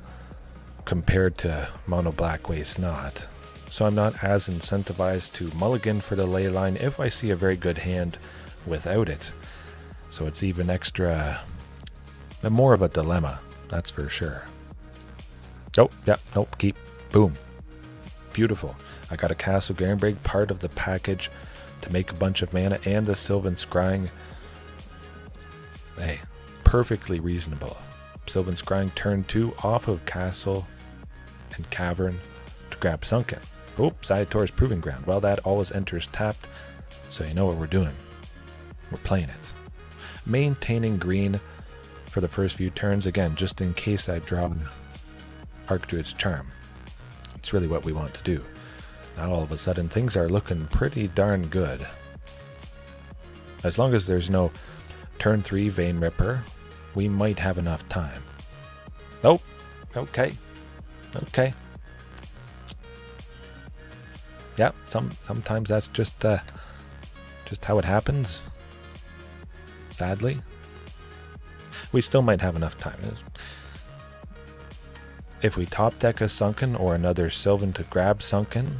Speaker 1: compared to Mono Black Waste Not. So I'm not as incentivized to mulligan for the Leyline if I see a very good hand without it. So it's even extra, more of a dilemma, that's for sure. Oh, yeah, nope, keep, boom. Beautiful. I got a Castle Garenbrig, part of the package to make a bunch of mana, and the Sylvan Scrying. Hey, perfectly reasonable. Sylvan Scrying turn 2 off of Castle and Cavern to grab Sunken. Oops, Ziatora's Proving Ground. Well, that always enters tapped, so you know what we're doing. We're playing it. Maintaining green for the first few turns, again, just in case I draw Archdruid's Charm. It's really what we want to do. Now all of a sudden things are looking pretty darn good. As long as there's no turn 3 Vein Ripper, we might have enough time. Oh, okay. Okay. Yeah, sometimes that's just how it happens. Sadly. We still might have enough time. If we top deck a Sunken or another Sylvan to grab Sunken,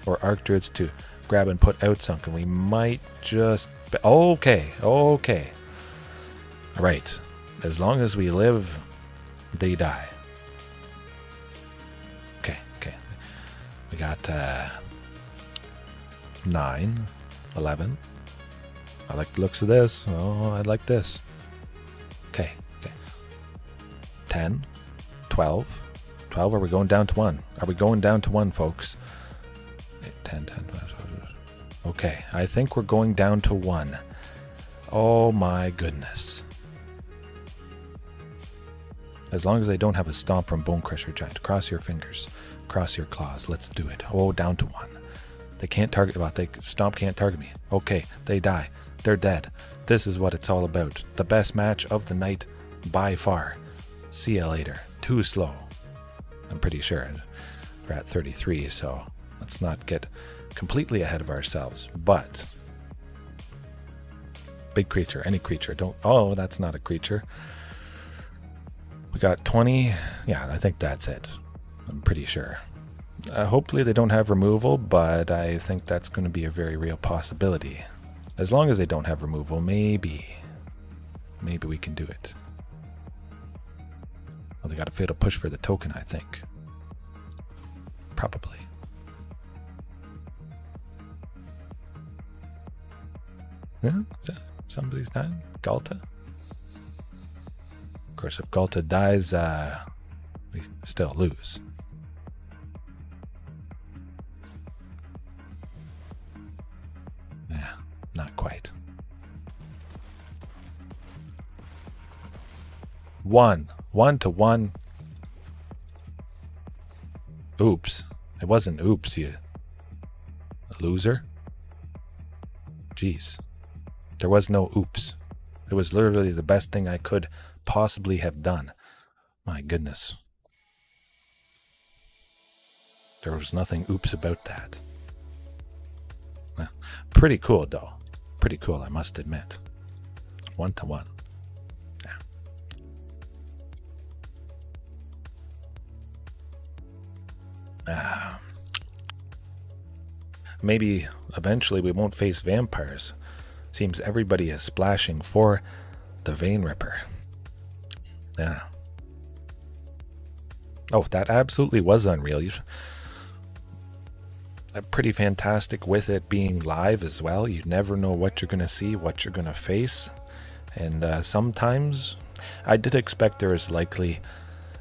Speaker 1: or Archdruids to grab and put out Sunken, we might just... Okay. Alright. As long as we live, they die. Okay. We got 9, 11. I like the looks of this. Oh, I like this. Okay. 10, 12. 12, are we going down to 1? Are we going down to 1, folks? 10, 12. Okay, I think we're going down to 1. Oh my goodness. As long as they don't have a stomp from Bonecrusher Giant. Cross your fingers. Cross your claws. Let's do it. Oh, down to 1. They can't target... Well, Stomp can't target me. Okay, they die. They're dead. This is what it's all about. The best match of the night by far. See ya later. Too slow. I'm pretty sure we're at 33, so let's not get completely ahead of ourselves. But big creature, any creature. Don't... Oh, that's not a creature. We got 20. Yeah, I think that's it. I'm pretty sure. Hopefully they don't have removal, but I think that's going to be a very real possibility. As long as they don't have removal, maybe we can do it. Well, they got a fatal push for the token, I think. Probably. Yeah, somebody's dying. Ghalta. Of course, if Ghalta dies, we still lose. Yeah, not quite. 1-1. Oops. It wasn't oops, you loser. Jeez. There was no oops. It was literally the best thing I could possibly have done. My goodness. There was nothing oops about that. Well, pretty cool, though. Pretty cool, I must admit. 1-1. Maybe eventually we won't face vampires. Seems everybody is splashing for the Vein Ripper. Yeah. Oh, that absolutely was unreal. Pretty fantastic with it being live as well. You never know what you're going to see, what you're going to face. And sometimes I did expect there is likely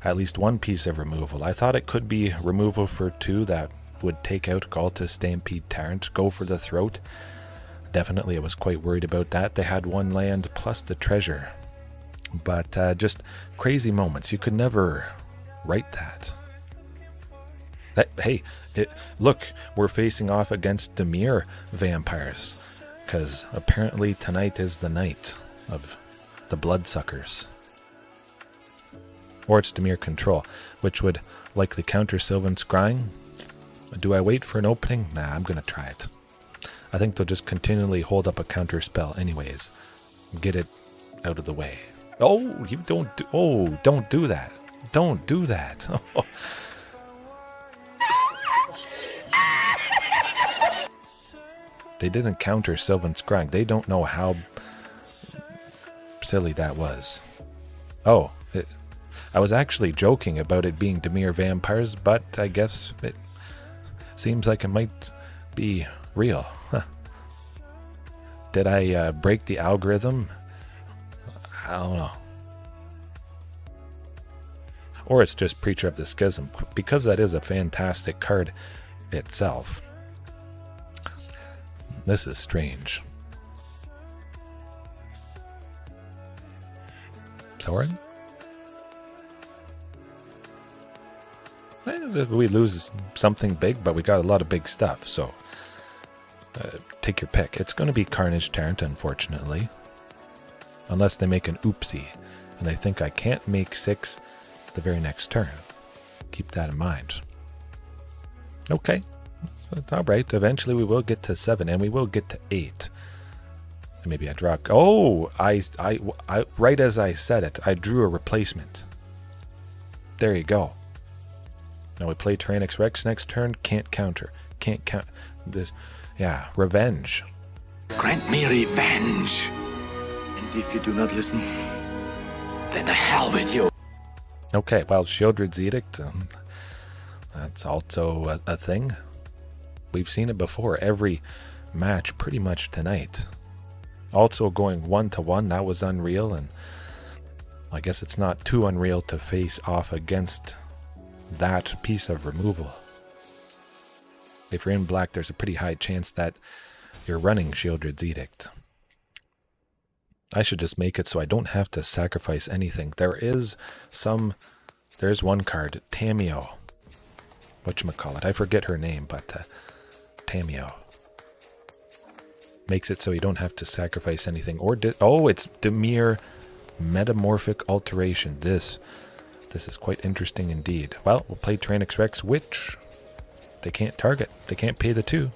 Speaker 1: at least one piece of removal. I thought it could be removal for 2 that would take out Ghalta Stampede Tyrant, go for the throat. Definitely I was quite worried about that. They had 1 land plus the treasure. But just crazy moments. You could never write that. Hey, look, we're facing off against Dimir Vampires. Because apparently tonight is the night of the Bloodsuckers. Or it's Dimir Control, which would likely counter Sylvan Scrying. Do I wait for an opening? Nah, I'm going to try it. I think they'll just continually hold up a counter spell anyways. Get it out of the way. Oh, you don't do... Oh, don't do that. Don't do that. They didn't counter Sylvan Scrying. They don't know how silly that was. Oh, I was actually joking about it being Dimir Vampires, but I guess it seems like it might be real. Huh. Did I break the algorithm? I don't know. Or it's just Preacher of the Schism, because that is a fantastic card itself. This is strange. Soren? We lose something big, but we got a lot of big stuff, so take your pick. It's going to be Carnage Tyrant, unfortunately. Unless they make an oopsie, and they think I can't make 6 the very next turn. Keep that in mind. Okay, it's all right. Eventually we will get to 7, and we will get to 8. And maybe I draw... Oh, I right as I said it, I drew a replacement. There you go. Now we play Tyrranax Rex next turn. Can't counter. Can't count this. Yeah, revenge.
Speaker 2: Grant me revenge. And if you do not listen, then the hell with you.
Speaker 1: Okay, well, Sheoldred's Edict, that's also a thing. We've seen it before. Every match pretty much tonight. Also going 1-1, that was unreal, and I guess it's not too unreal to face off against that piece of removal. If you're in black, there's a pretty high chance that you're running Sheoldred's Edict. I should just make it so I don't have to sacrifice anything. There's one card, Tamiyo. Whatchamacallit, I forget her name, but Tamiyo. Makes it so you don't have to sacrifice anything. Or it's Dimir Metamorphic Alteration. This is quite interesting indeed. Well, we'll play Tyrranax Rex, which they can't target. They can't pay the 2.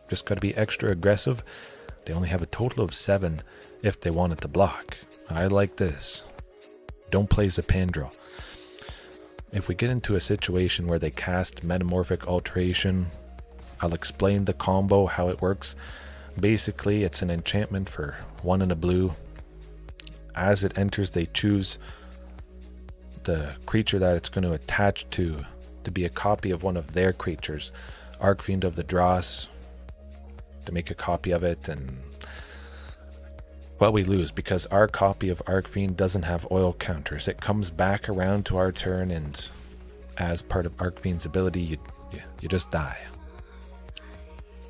Speaker 1: Just got to be extra aggressive. They only have a total of 7 if they wanted to block. I like this. Don't play Zapandrel. If we get into a situation where they cast Metamorphic Alteration, I'll explain the combo, how it works. Basically, it's an enchantment for 1 and a blue. As it enters, they choose the creature that it's going to attach to to be a copy of one of their creatures. Archfiend of the Dross, to make a copy of it, and well, we lose because our copy of Archfiend doesn't have oil counters. It comes back around to our turn, and as part of Archfiend's ability, you just die.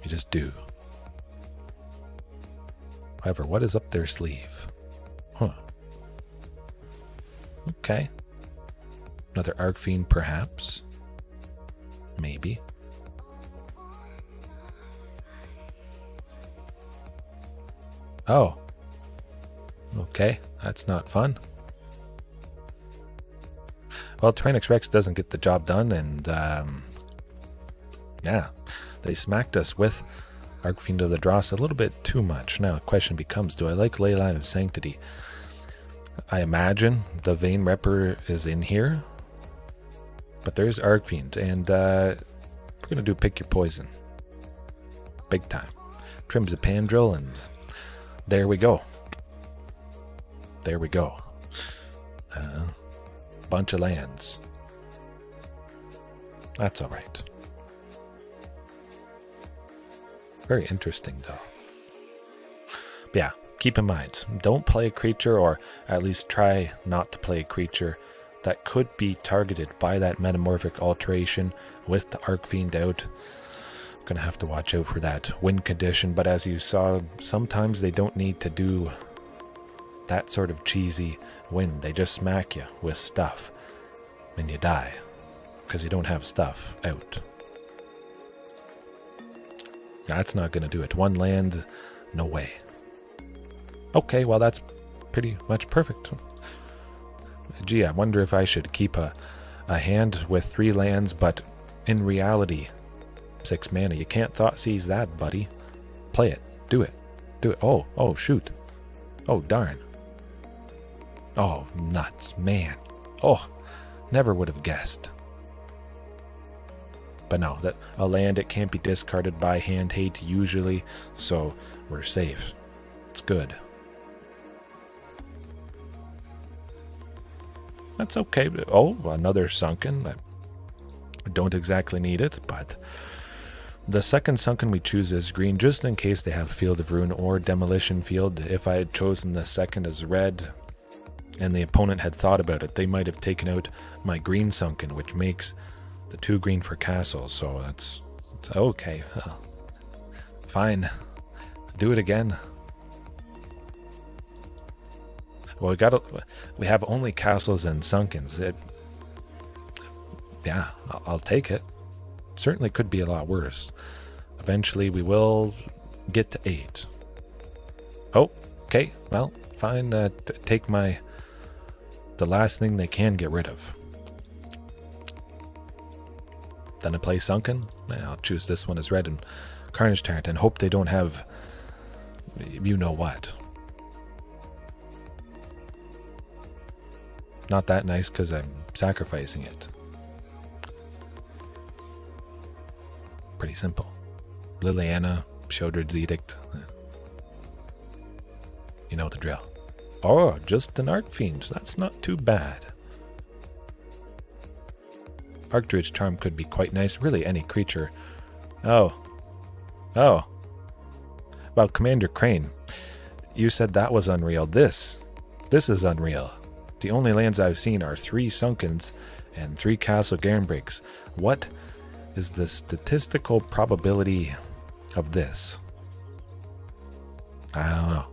Speaker 1: You just do. However, what is up their sleeve? Huh. Okay. Another Archfiend, perhaps. Maybe. Oh. Okay, that's not fun. Well, Tyrranax Rex doesn't get the job done, and yeah, they smacked us with Archfiend of the Dross a little bit too much. Now, the question becomes, do I like Leyline of Sanctity? I imagine the Vein Repper is in here, but there's Archfiend, and we're going to do Pick Your Poison. Big time. Trims a Pandrill, and there we go. There we go. Bunch of lands. That's alright. Very interesting, though. But yeah, keep in mind, don't play a creature, or at least try not to play a creature that could be targeted by that metamorphic alteration with the Archfiend out. Gonna have to watch out for that win condition, but as you saw, sometimes they don't need to do that sort of cheesy win. They just smack you with stuff and you die because you don't have stuff out. That's not gonna do it. One land, no way. Okay, well, that's pretty much perfect. Gee, I wonder if I should keep a hand with 3 lands, but in reality, 6 mana. You can't thought seize that, buddy. Play it. Do it. Do it. Oh, shoot. Oh, darn. Oh, nuts, man. Oh, never would have guessed. But no, that a land, it can't be discarded by hand hate usually, so we're safe. It's good. That's okay. Oh, another Sunken. I don't exactly need it, but the second Sunken we choose is green, just in case they have Field of Ruin or Demolition Field. If I had chosen the second as red, and the opponent had thought about it, they might have taken out my green Sunken, which makes the 2 green for Castle, so that's okay. Fine. Do it again. Well, we have only Castles and Sunkens. Yeah, I'll take it. Certainly could be a lot worse. Eventually we will get to 8. Oh, okay, well, fine. Take the last thing they can get rid of. Then I play Sunken. I'll choose this one as red and Carnage Tyrant and hope they don't have you know what. Not that nice because I'm sacrificing it. Pretty simple. Liliana, Sheoldred's Edict. You know the drill. Oh, just an Archfiend. That's not too bad. Archdruid's Charm could be quite nice. Really, any creature. Oh. Well, Commander Crane, you said that was unreal. This is unreal. The only lands I've seen are 3 Sunkens and 3 Castle Garenbrigs. What is the statistical probability of this? I don't know.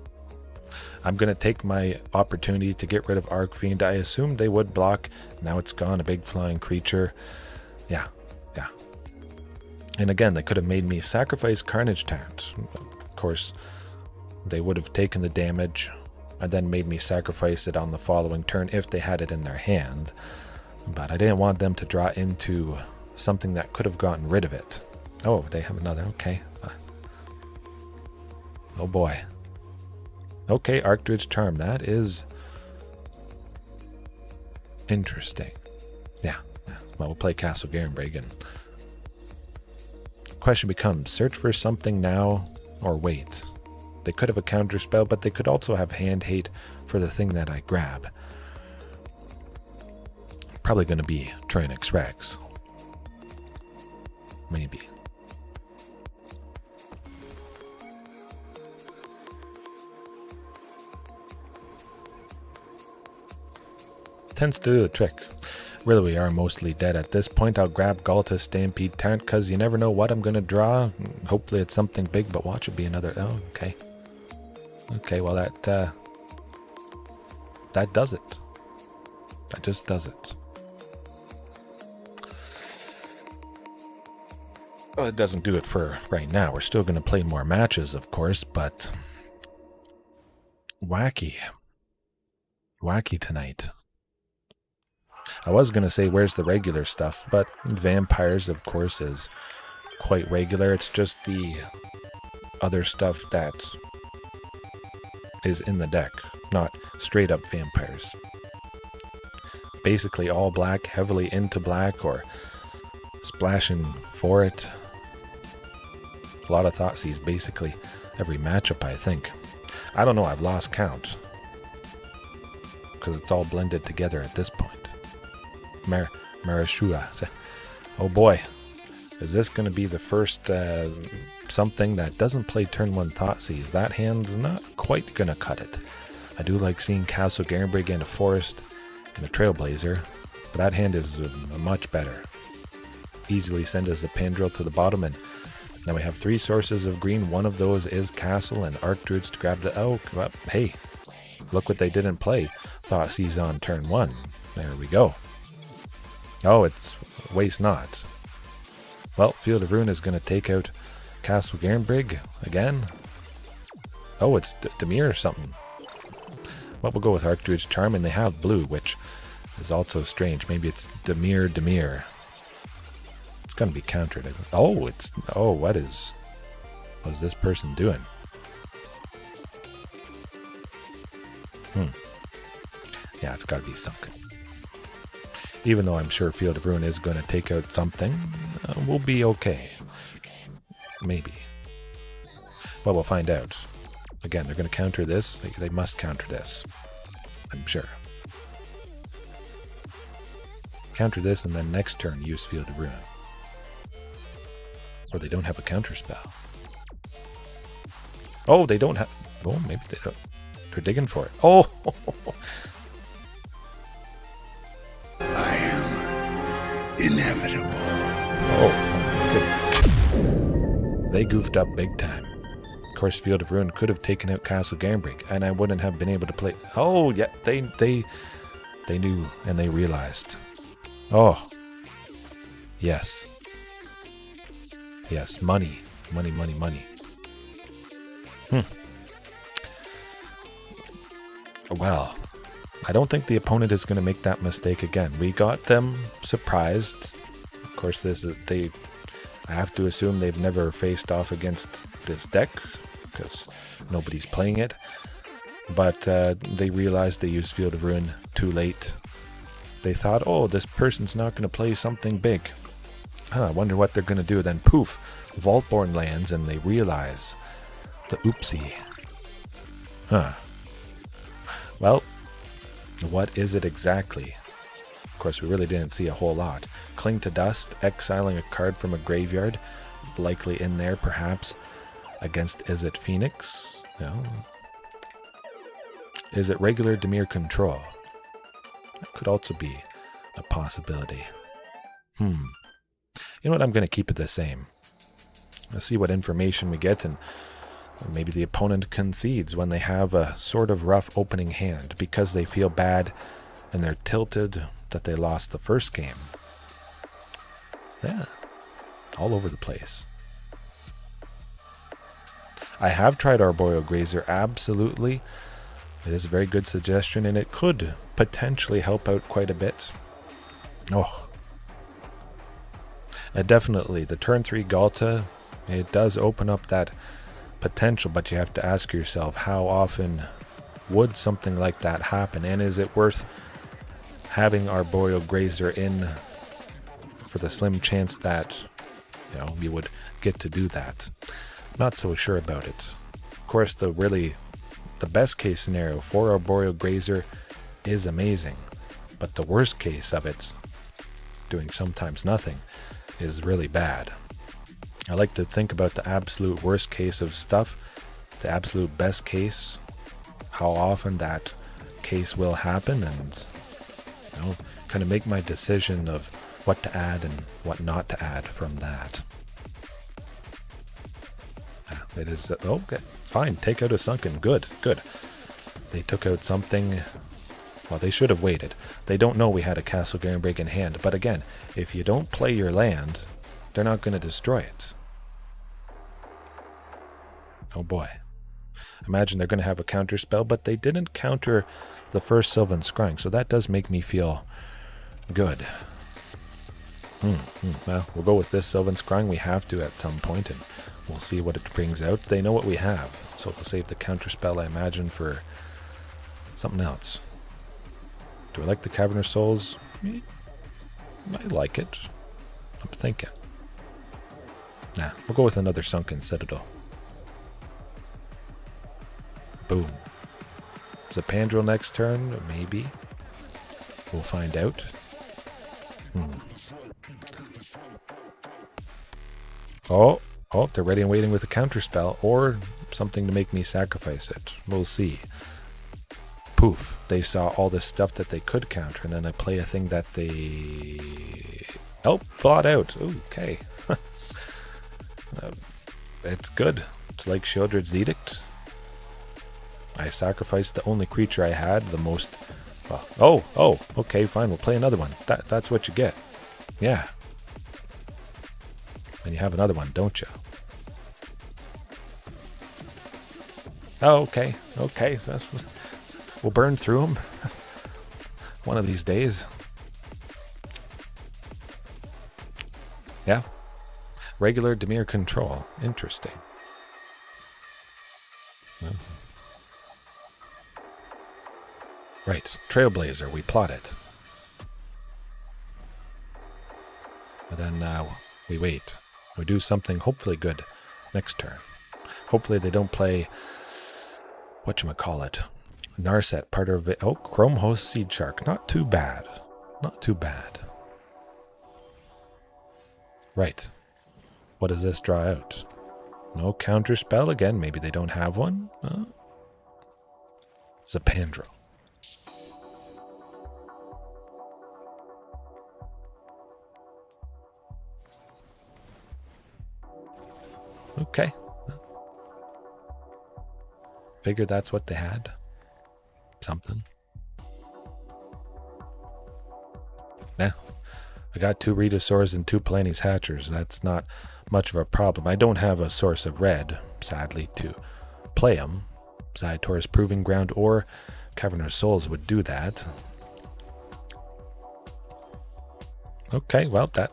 Speaker 1: I'm going to take my opportunity to get rid of Archfiend. I assumed they would block. Now it's gone, a big flying creature. Yeah. And again, they could have made me sacrifice Carnage Tyrant. Of course, they would have taken the damage and then made me sacrifice it on the following turn if they had it in their hand. But I didn't want them to draw into something that could have gotten rid of it. Oh, they have another. Okay. Oh boy. Okay, Archdruid's Charm. That is interesting. Yeah. Well, we'll play Castle Garenbrig, and the question becomes, search for something now or wait. They could have a counter spell, but they could also have hand hate for the thing that I grab. Probably going to be Tyrranax Rex. Maybe. Tends to do the trick. Really, we are mostly dead at this point. I'll grab Ghalta Stampede Tyrant because you never know what I'm going to draw. Hopefully it's something big, but watch it be another... Oh, okay. Okay, well that does it. That just does it. Well, it doesn't do it for right now. We're still going to play more matches, of course, but... Wacky. Wacky tonight. I was going to say, where's the regular stuff? But Vampires, of course, is quite regular. It's just the other stuff that is in the deck, not straight up Vampires. Basically all black, heavily into black, or splashing for it. A lot of Thoughtseize, basically every matchup, I think. I don't know, I've lost count. Because it's all blended together at this point. Marashua. Oh boy. Is this going to be the first something that doesn't play turn 1 Thoughtseize? That hand's not quite going to cut it. I do like seeing Castle Garenbrig and a Forest and a Trailblazer, but that hand is much better. Easily send us a Pandrill to the bottom, and now we have 3 sources of green. One of those is Castle and Archdruids to grab the... Oh, well, hey, look what they didn't play. Thoughtseize on turn 1. There we go. Oh, it's waste not. Well, Field of Ruin is going to take out Castle Garenbrig again. Oh, it's Dimir or something. Well, we'll go with Archdruid's Charm, and they have blue, which is also strange. Maybe it's Dimir. It's going to be countered. Oh, it's... Oh, what is this person doing? Yeah, it's got to be Sunken. Even though I'm sure Field of Ruin is going to take out something, we'll be okay. Maybe. Well, we'll find out. Again, they're going to counter this. They must counter this. I'm sure. Counter this, and then next turn use Field of Ruin. Or they don't have a counter spell. Oh, they don't have... Oh, maybe they don't. They're digging for it. Oh!
Speaker 3: I am inevitable.
Speaker 1: Oh, my goodness. They goofed up big time. Of course, Field of Ruin could have taken out Castle Garenbrig, and I wouldn't have been able to play... Oh, yeah, they knew, and they realized. Oh. Yes. Yes, money. Money. Well, I don't think the opponent is going to make that mistake again. We got them surprised. Of course, I have to assume they've never faced off against this deck, because nobody's playing it. But they realized they used Field of Ruin too late. They thought, oh, this person's not going to play something big. I wonder what they're going to do. Then poof, Vaultborn lands, and they realize the oopsie. Well, what is it exactly? Of course, we really didn't see a whole lot. Cling to Dust, exiling a card from a graveyard, likely in there perhaps, against Is It Phoenix? No. Is it regular Dimir Control? That could also be a possibility. You know what? I'm going to keep it the same. Let's see what information we get, and maybe the opponent concedes when they have a sort of rough opening hand because they feel bad and they're tilted that they lost the first game. Yeah, all over the place. I have tried Arboreal Grazer, absolutely. It is a very good suggestion, and it could potentially help out quite a bit. Oh. Definitely, the turn 3 Ghalta, it does open up that potential, but you have to ask yourself, how often would something like that happen, and is it worth having Arboreal Grazer in for the slim chance that you would get to do that? Not so sure about it. Of course, the best case scenario for Arboreal Grazer is amazing, but the worst case of it, doing sometimes nothing, is really bad. I like to think about the absolute worst case of stuff, the absolute best case, how often that case will happen, and kind of make my decision of what to add and what not to add from that. It is okay, fine. Take out a Sunken. Good. They took out something. Well, they should have waited. They don't know we had a Castle Garenbrig in hand. But again, if you don't play your land, they're not going to destroy it. Oh boy. Imagine they're going to have a counter spell, but they didn't counter the first Sylvan Scrying, so that does make me feel good. Well, we'll go with this Sylvan Scrying. We have to at some point, and we'll see what it brings out. They know what we have, so we'll save the counter spell, I imagine, for something else. Do I like the Cavernous Souls? I like it. I'm thinking. Nah, we'll go with another Sunken Citadel. Boom. Zapandrel next turn? Maybe. We'll find out. Oh, they're ready and waiting with a counterspell or something to make me sacrifice it. We'll see. Poof. They saw all this stuff that they could counter, and then I play a thing that they... Oh, blot out. Ooh, okay. It's good. It's like Sheoldred's Edict. I sacrificed the only creature I had, the most... Well, oh, okay, fine, we'll play another one. That's what you get. Yeah. And you have another one, don't you? Oh, okay. We'll burn through them one of these days. Yeah. Regular Dimir Control. Interesting. Well. Right. Trailblazer. We plot it. But then we wait. We do something hopefully good next turn. Hopefully they don't play... whatchamacallit. Narset, part of it. Oh, Chrome Host Seed Shark. Not too bad. Not too bad. Right. What does this draw out? No counter spell again. Maybe they don't have one. Zapandrel. Okay. Figured that's what they had. Something. Yeah. I got 2 Regisaurs and 2 Palani's Hatchers. That's not much of a problem. I don't have a source of red, sadly, to play them. Ziatora's Proving Ground or Cavernous Souls would do that. Okay, well, that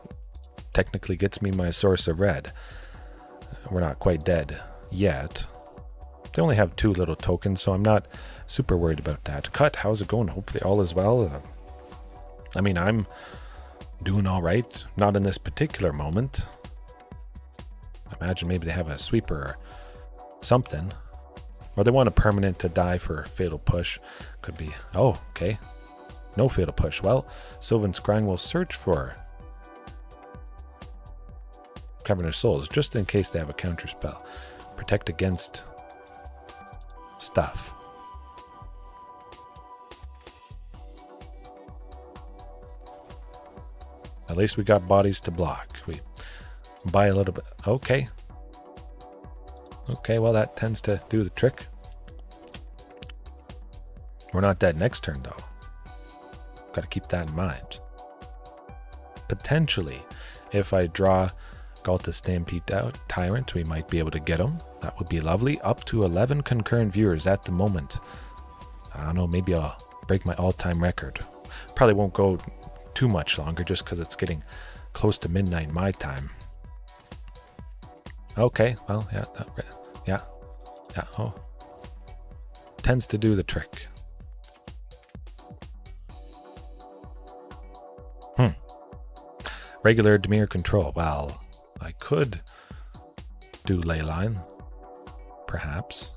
Speaker 1: technically gets me my source of red. We're not quite dead yet. They only have 2 little tokens, so I'm not super worried about that. Cut, how's it going? Hopefully all is well. I mean, I'm doing all right. Not in this particular moment. I imagine maybe they have a sweeper or something. Or they want a permanent to die for Fatal Push. Could be. Oh, okay. No Fatal Push. Well, Sylvan Scrying will search for Cavernous Souls, just in case they have a counter spell. Protect against stuff. At least we got bodies to block. We buy a little bit. Okay. Okay, well, that tends to do the trick. We're not dead next turn, though. Got to keep that in mind. Potentially, if I draw Ghalta Stampede Tyrant, we might be able to get him. That would be lovely. Up to 11 concurrent viewers at the moment. I don't know, maybe I'll break my all-time record. Probably won't go too much longer just because it's getting close to midnight my time. Okay, well, yeah, oh. Tends to do the trick. Regular Dimir Control. Well, I could do Leyline, perhaps.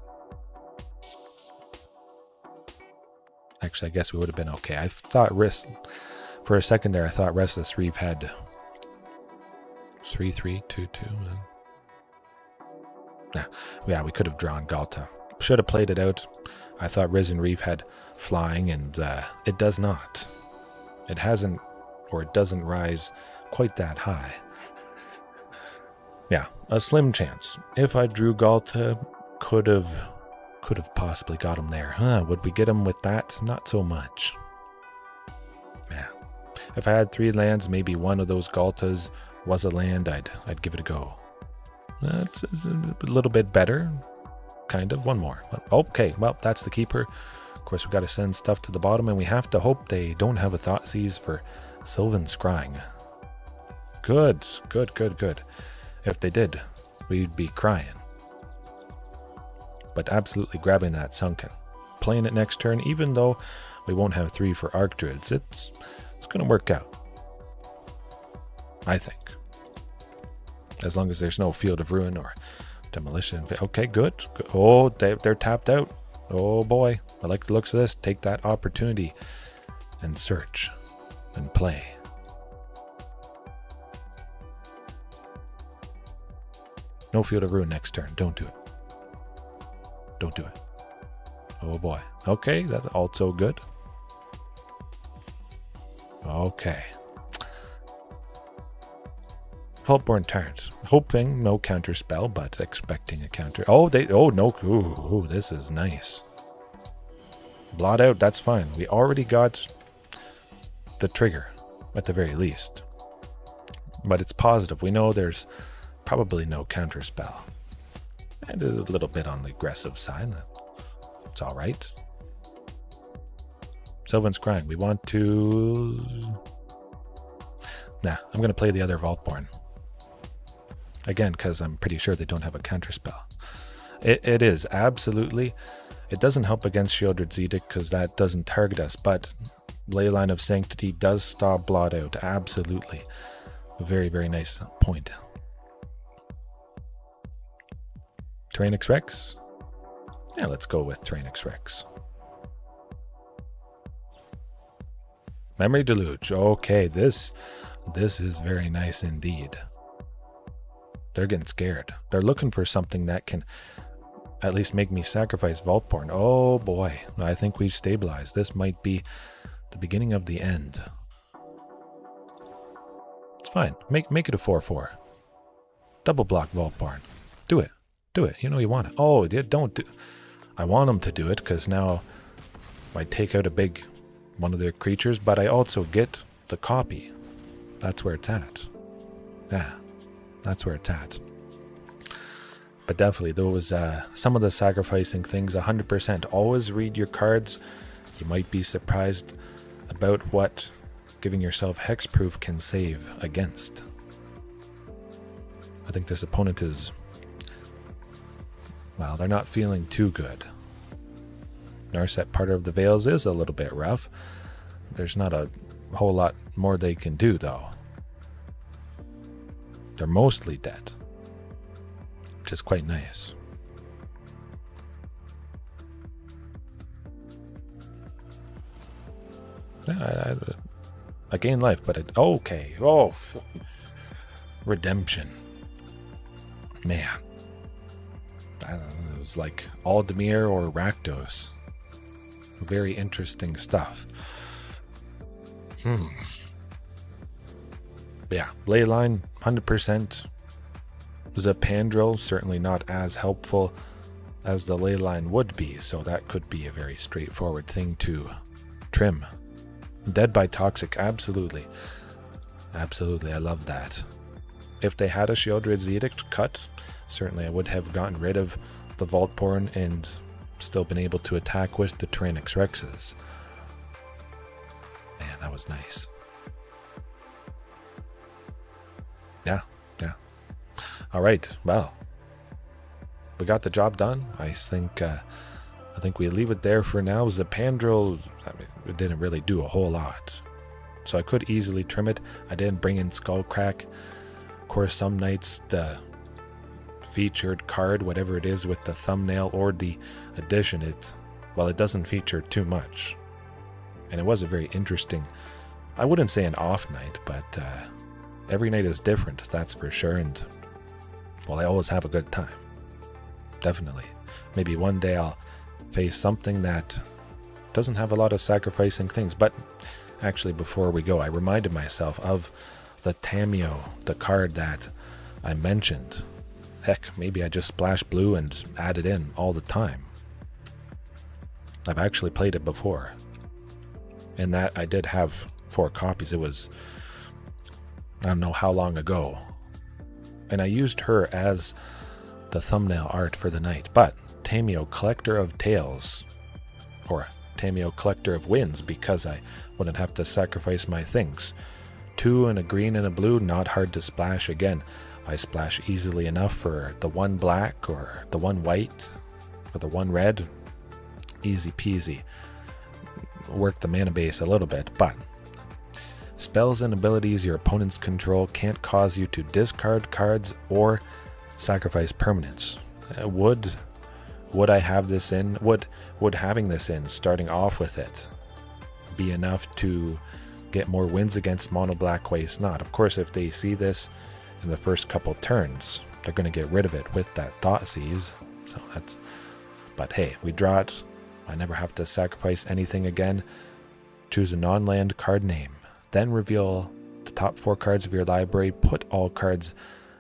Speaker 1: Actually, I guess we would have been okay. I thought for a second there, I thought Restless Reeve had 3-3-2-2. Yeah, we could have drawn Ghalta. Should have played it out. I thought Risen Reef had flying, and it does not. It hasn't, or it doesn't rise quite that high. Yeah, a slim chance. If I drew Ghalta, could have possibly got him there. Would we get him with that? Not so much. Yeah. If I had 3 lands, maybe one of those Ghaltas was a land, I'd give it a go. That's a little bit better. Kind of. One more. Okay, well, that's the keeper. Of course, we've got to send stuff to the bottom, and we have to hope they don't have a Thoughtseize for Sylvan Scrying. Good. If they did, we'd be crying. But absolutely grabbing that Sunken. Playing it next turn, even though we won't have 3 for Archdruids. It's going to work out. I think. As long as there's no Field of Ruin or Demolition. Okay, good. Oh, they're tapped out. Oh boy. I like the looks of this. Take that opportunity and search and play. No Field of Ruin next turn. Don't do it. Don't do it. Oh boy. Okay, that's also good. Okay. Vaultborn Tyrant. Hoping no counter spell, but expecting a counter. Oh, no. Ooh, this is nice. Blot out, that's fine. We already got the trigger, at the very least. But it's positive. We know there's probably no counter spell. And a little bit on the aggressive side. It's alright. Sylvan Scrying. We want to... Nah, I'm going to play the other Vaultborn. Again, because I'm pretty sure they don't have a counterspell. It is, absolutely. It doesn't help against Sheoldred's Edict because that doesn't target us, but Leyline of Sanctity does stop Blot out, absolutely. A very, very nice point. Tyrranax Rex? Yeah, let's go with Tyrranax Rex. Memory Deluge. Okay, this is very nice indeed. They're getting scared. They're looking for something that can at least make me sacrifice Vaultborn. Oh boy, I think we stabilized. This might be the beginning of the end. It's fine. Make it a 4/4. Double block Vaultborn. Do it. Do it. You know you want it. Oh, don't do. I want them to do it because now I take out one of their creatures, but I also get the copy. That's where it's at. Yeah, that's where it's at. But definitely those, some of the sacrificing things, 100%. Always read your cards. You might be surprised about what giving yourself hexproof can save against. I think this opponent is, well, they're not feeling too good. Narset, Part of the Veils is a little bit rough. There's not a whole lot more they can do, though. They're mostly dead, which is quite nice. Yeah, I gain life, but okay. Oh, redemption. Man, I don't know, it was like all Dimir or Rakdos. Very interesting stuff. Yeah, Leyline, 100%. Zapandrel, certainly not as helpful as the Leyline would be, so that could be a very straightforward thing to trim. Dead by Toxic, absolutely. Absolutely, I love that. If they had a Sheoldred's Edict cut, certainly I would have gotten rid of the Vaultborn and still been able to attack with the Tyrranax Rexes. Man, that was nice. Yeah. All right, well, we got the job done. I think we leave it there for now. Zapandrel, I mean, it didn't really do a whole lot, so I could easily trim it. I didn't bring in Skullcrack. Of course, some nights the featured card, whatever it is with the thumbnail or the edition, it doesn't feature too much, and it was a very interesting, I wouldn't say an off night, but every night is different, that's for sure, and well, I always have a good time. definitely. Maybe one day I'll face something that doesn't have a lot of sacrificing things. But actually, before we go, I reminded myself of the Tamiyo, the card that I mentioned. Heck, maybe I just splash blue and add it in all the time. I've actually played it before. And that I did have 4 copies. It was, I don't know how long ago. And I used her as the thumbnail art for the night. But Tamiyo, Collector of Tales, or Tamiyo, Collector of Wins, because I wouldn't have to sacrifice my things. 2 and a green and a blue, not hard to splash again. I splash easily enough for the 1 black or the 1 white or the 1 red. Easy peasy. Work the mana base a little bit, but spells and abilities your opponents control can't cause you to discard cards or sacrifice permanents. Would I have this in? Would having this in, starting off with it, be enough to get more wins against mono black waste? Not. Of course, if they see this in the first couple turns, they're going to get rid of it with that Thoughtseize. So that's. But hey, we draw it. I never have to sacrifice anything again. Choose a non-land card name. Then reveal the top 4 cards of your library. Put all cards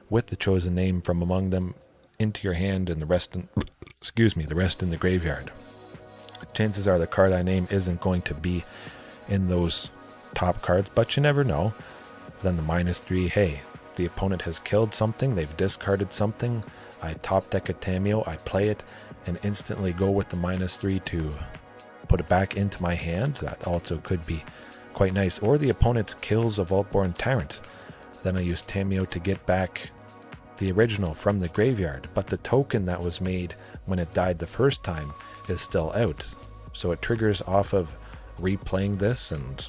Speaker 1: with the chosen name from among them into your hand, and the rest in the graveyard. Chances are the card I name isn't going to be in those top cards, but you never know. Then the -3, hey, the opponent has killed something, they've discarded something. I top deck a Tamiyo, I play it, and instantly go with the -3 to put it back into my hand. That also could be quite nice. Or the opponent kills a Vaultborn Tyrant. Then I use Tamiyo to get back the original from the graveyard, but the token that was made when it died the first time is still out. So it triggers off of replaying this, and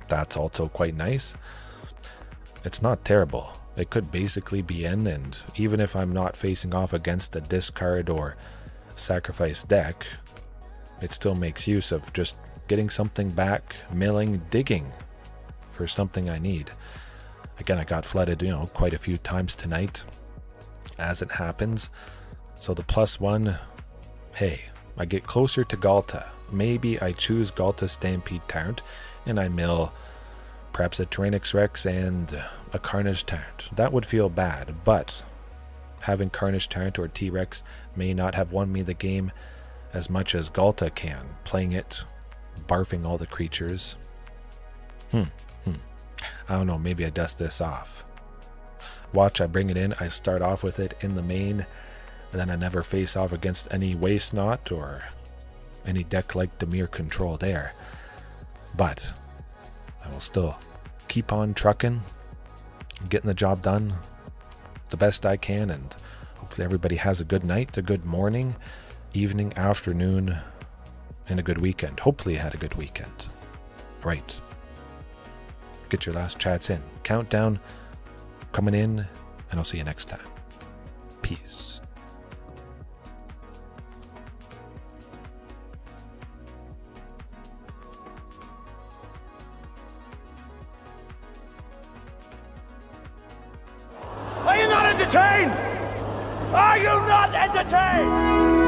Speaker 1: that's also quite nice. It's not terrible. It could basically be in, and even if I'm not facing off against a discard or sacrifice deck, it still makes use of just getting something back, milling, digging for something I need. Again, I got flooded, quite a few times tonight, as it happens. So the +1, hey, I get closer to Ghalta. Maybe I choose Ghalta Stampede Tyrant, and I mill perhaps a Tyrranax Rex and a Carnage Tyrant. That would feel bad, but having Carnage Tyrant or T-Rex may not have won me the game as much as Ghalta can, playing it, barfing all the creatures. I don't know, maybe I dust this off. Watch, I bring it in, I start off with it in the main, and then I never face off against any Waste Not or any deck like Dimir Control there. But I will still keep on trucking, getting the job done the best I can, and hopefully everybody has a good night, a good morning, evening, afternoon, and a good weekend. Hopefully you had a good weekend. Right. Get your last chats in. Countdown coming in, and I'll see you next time. Peace.
Speaker 8: Are you not entertained? Are you not entertained?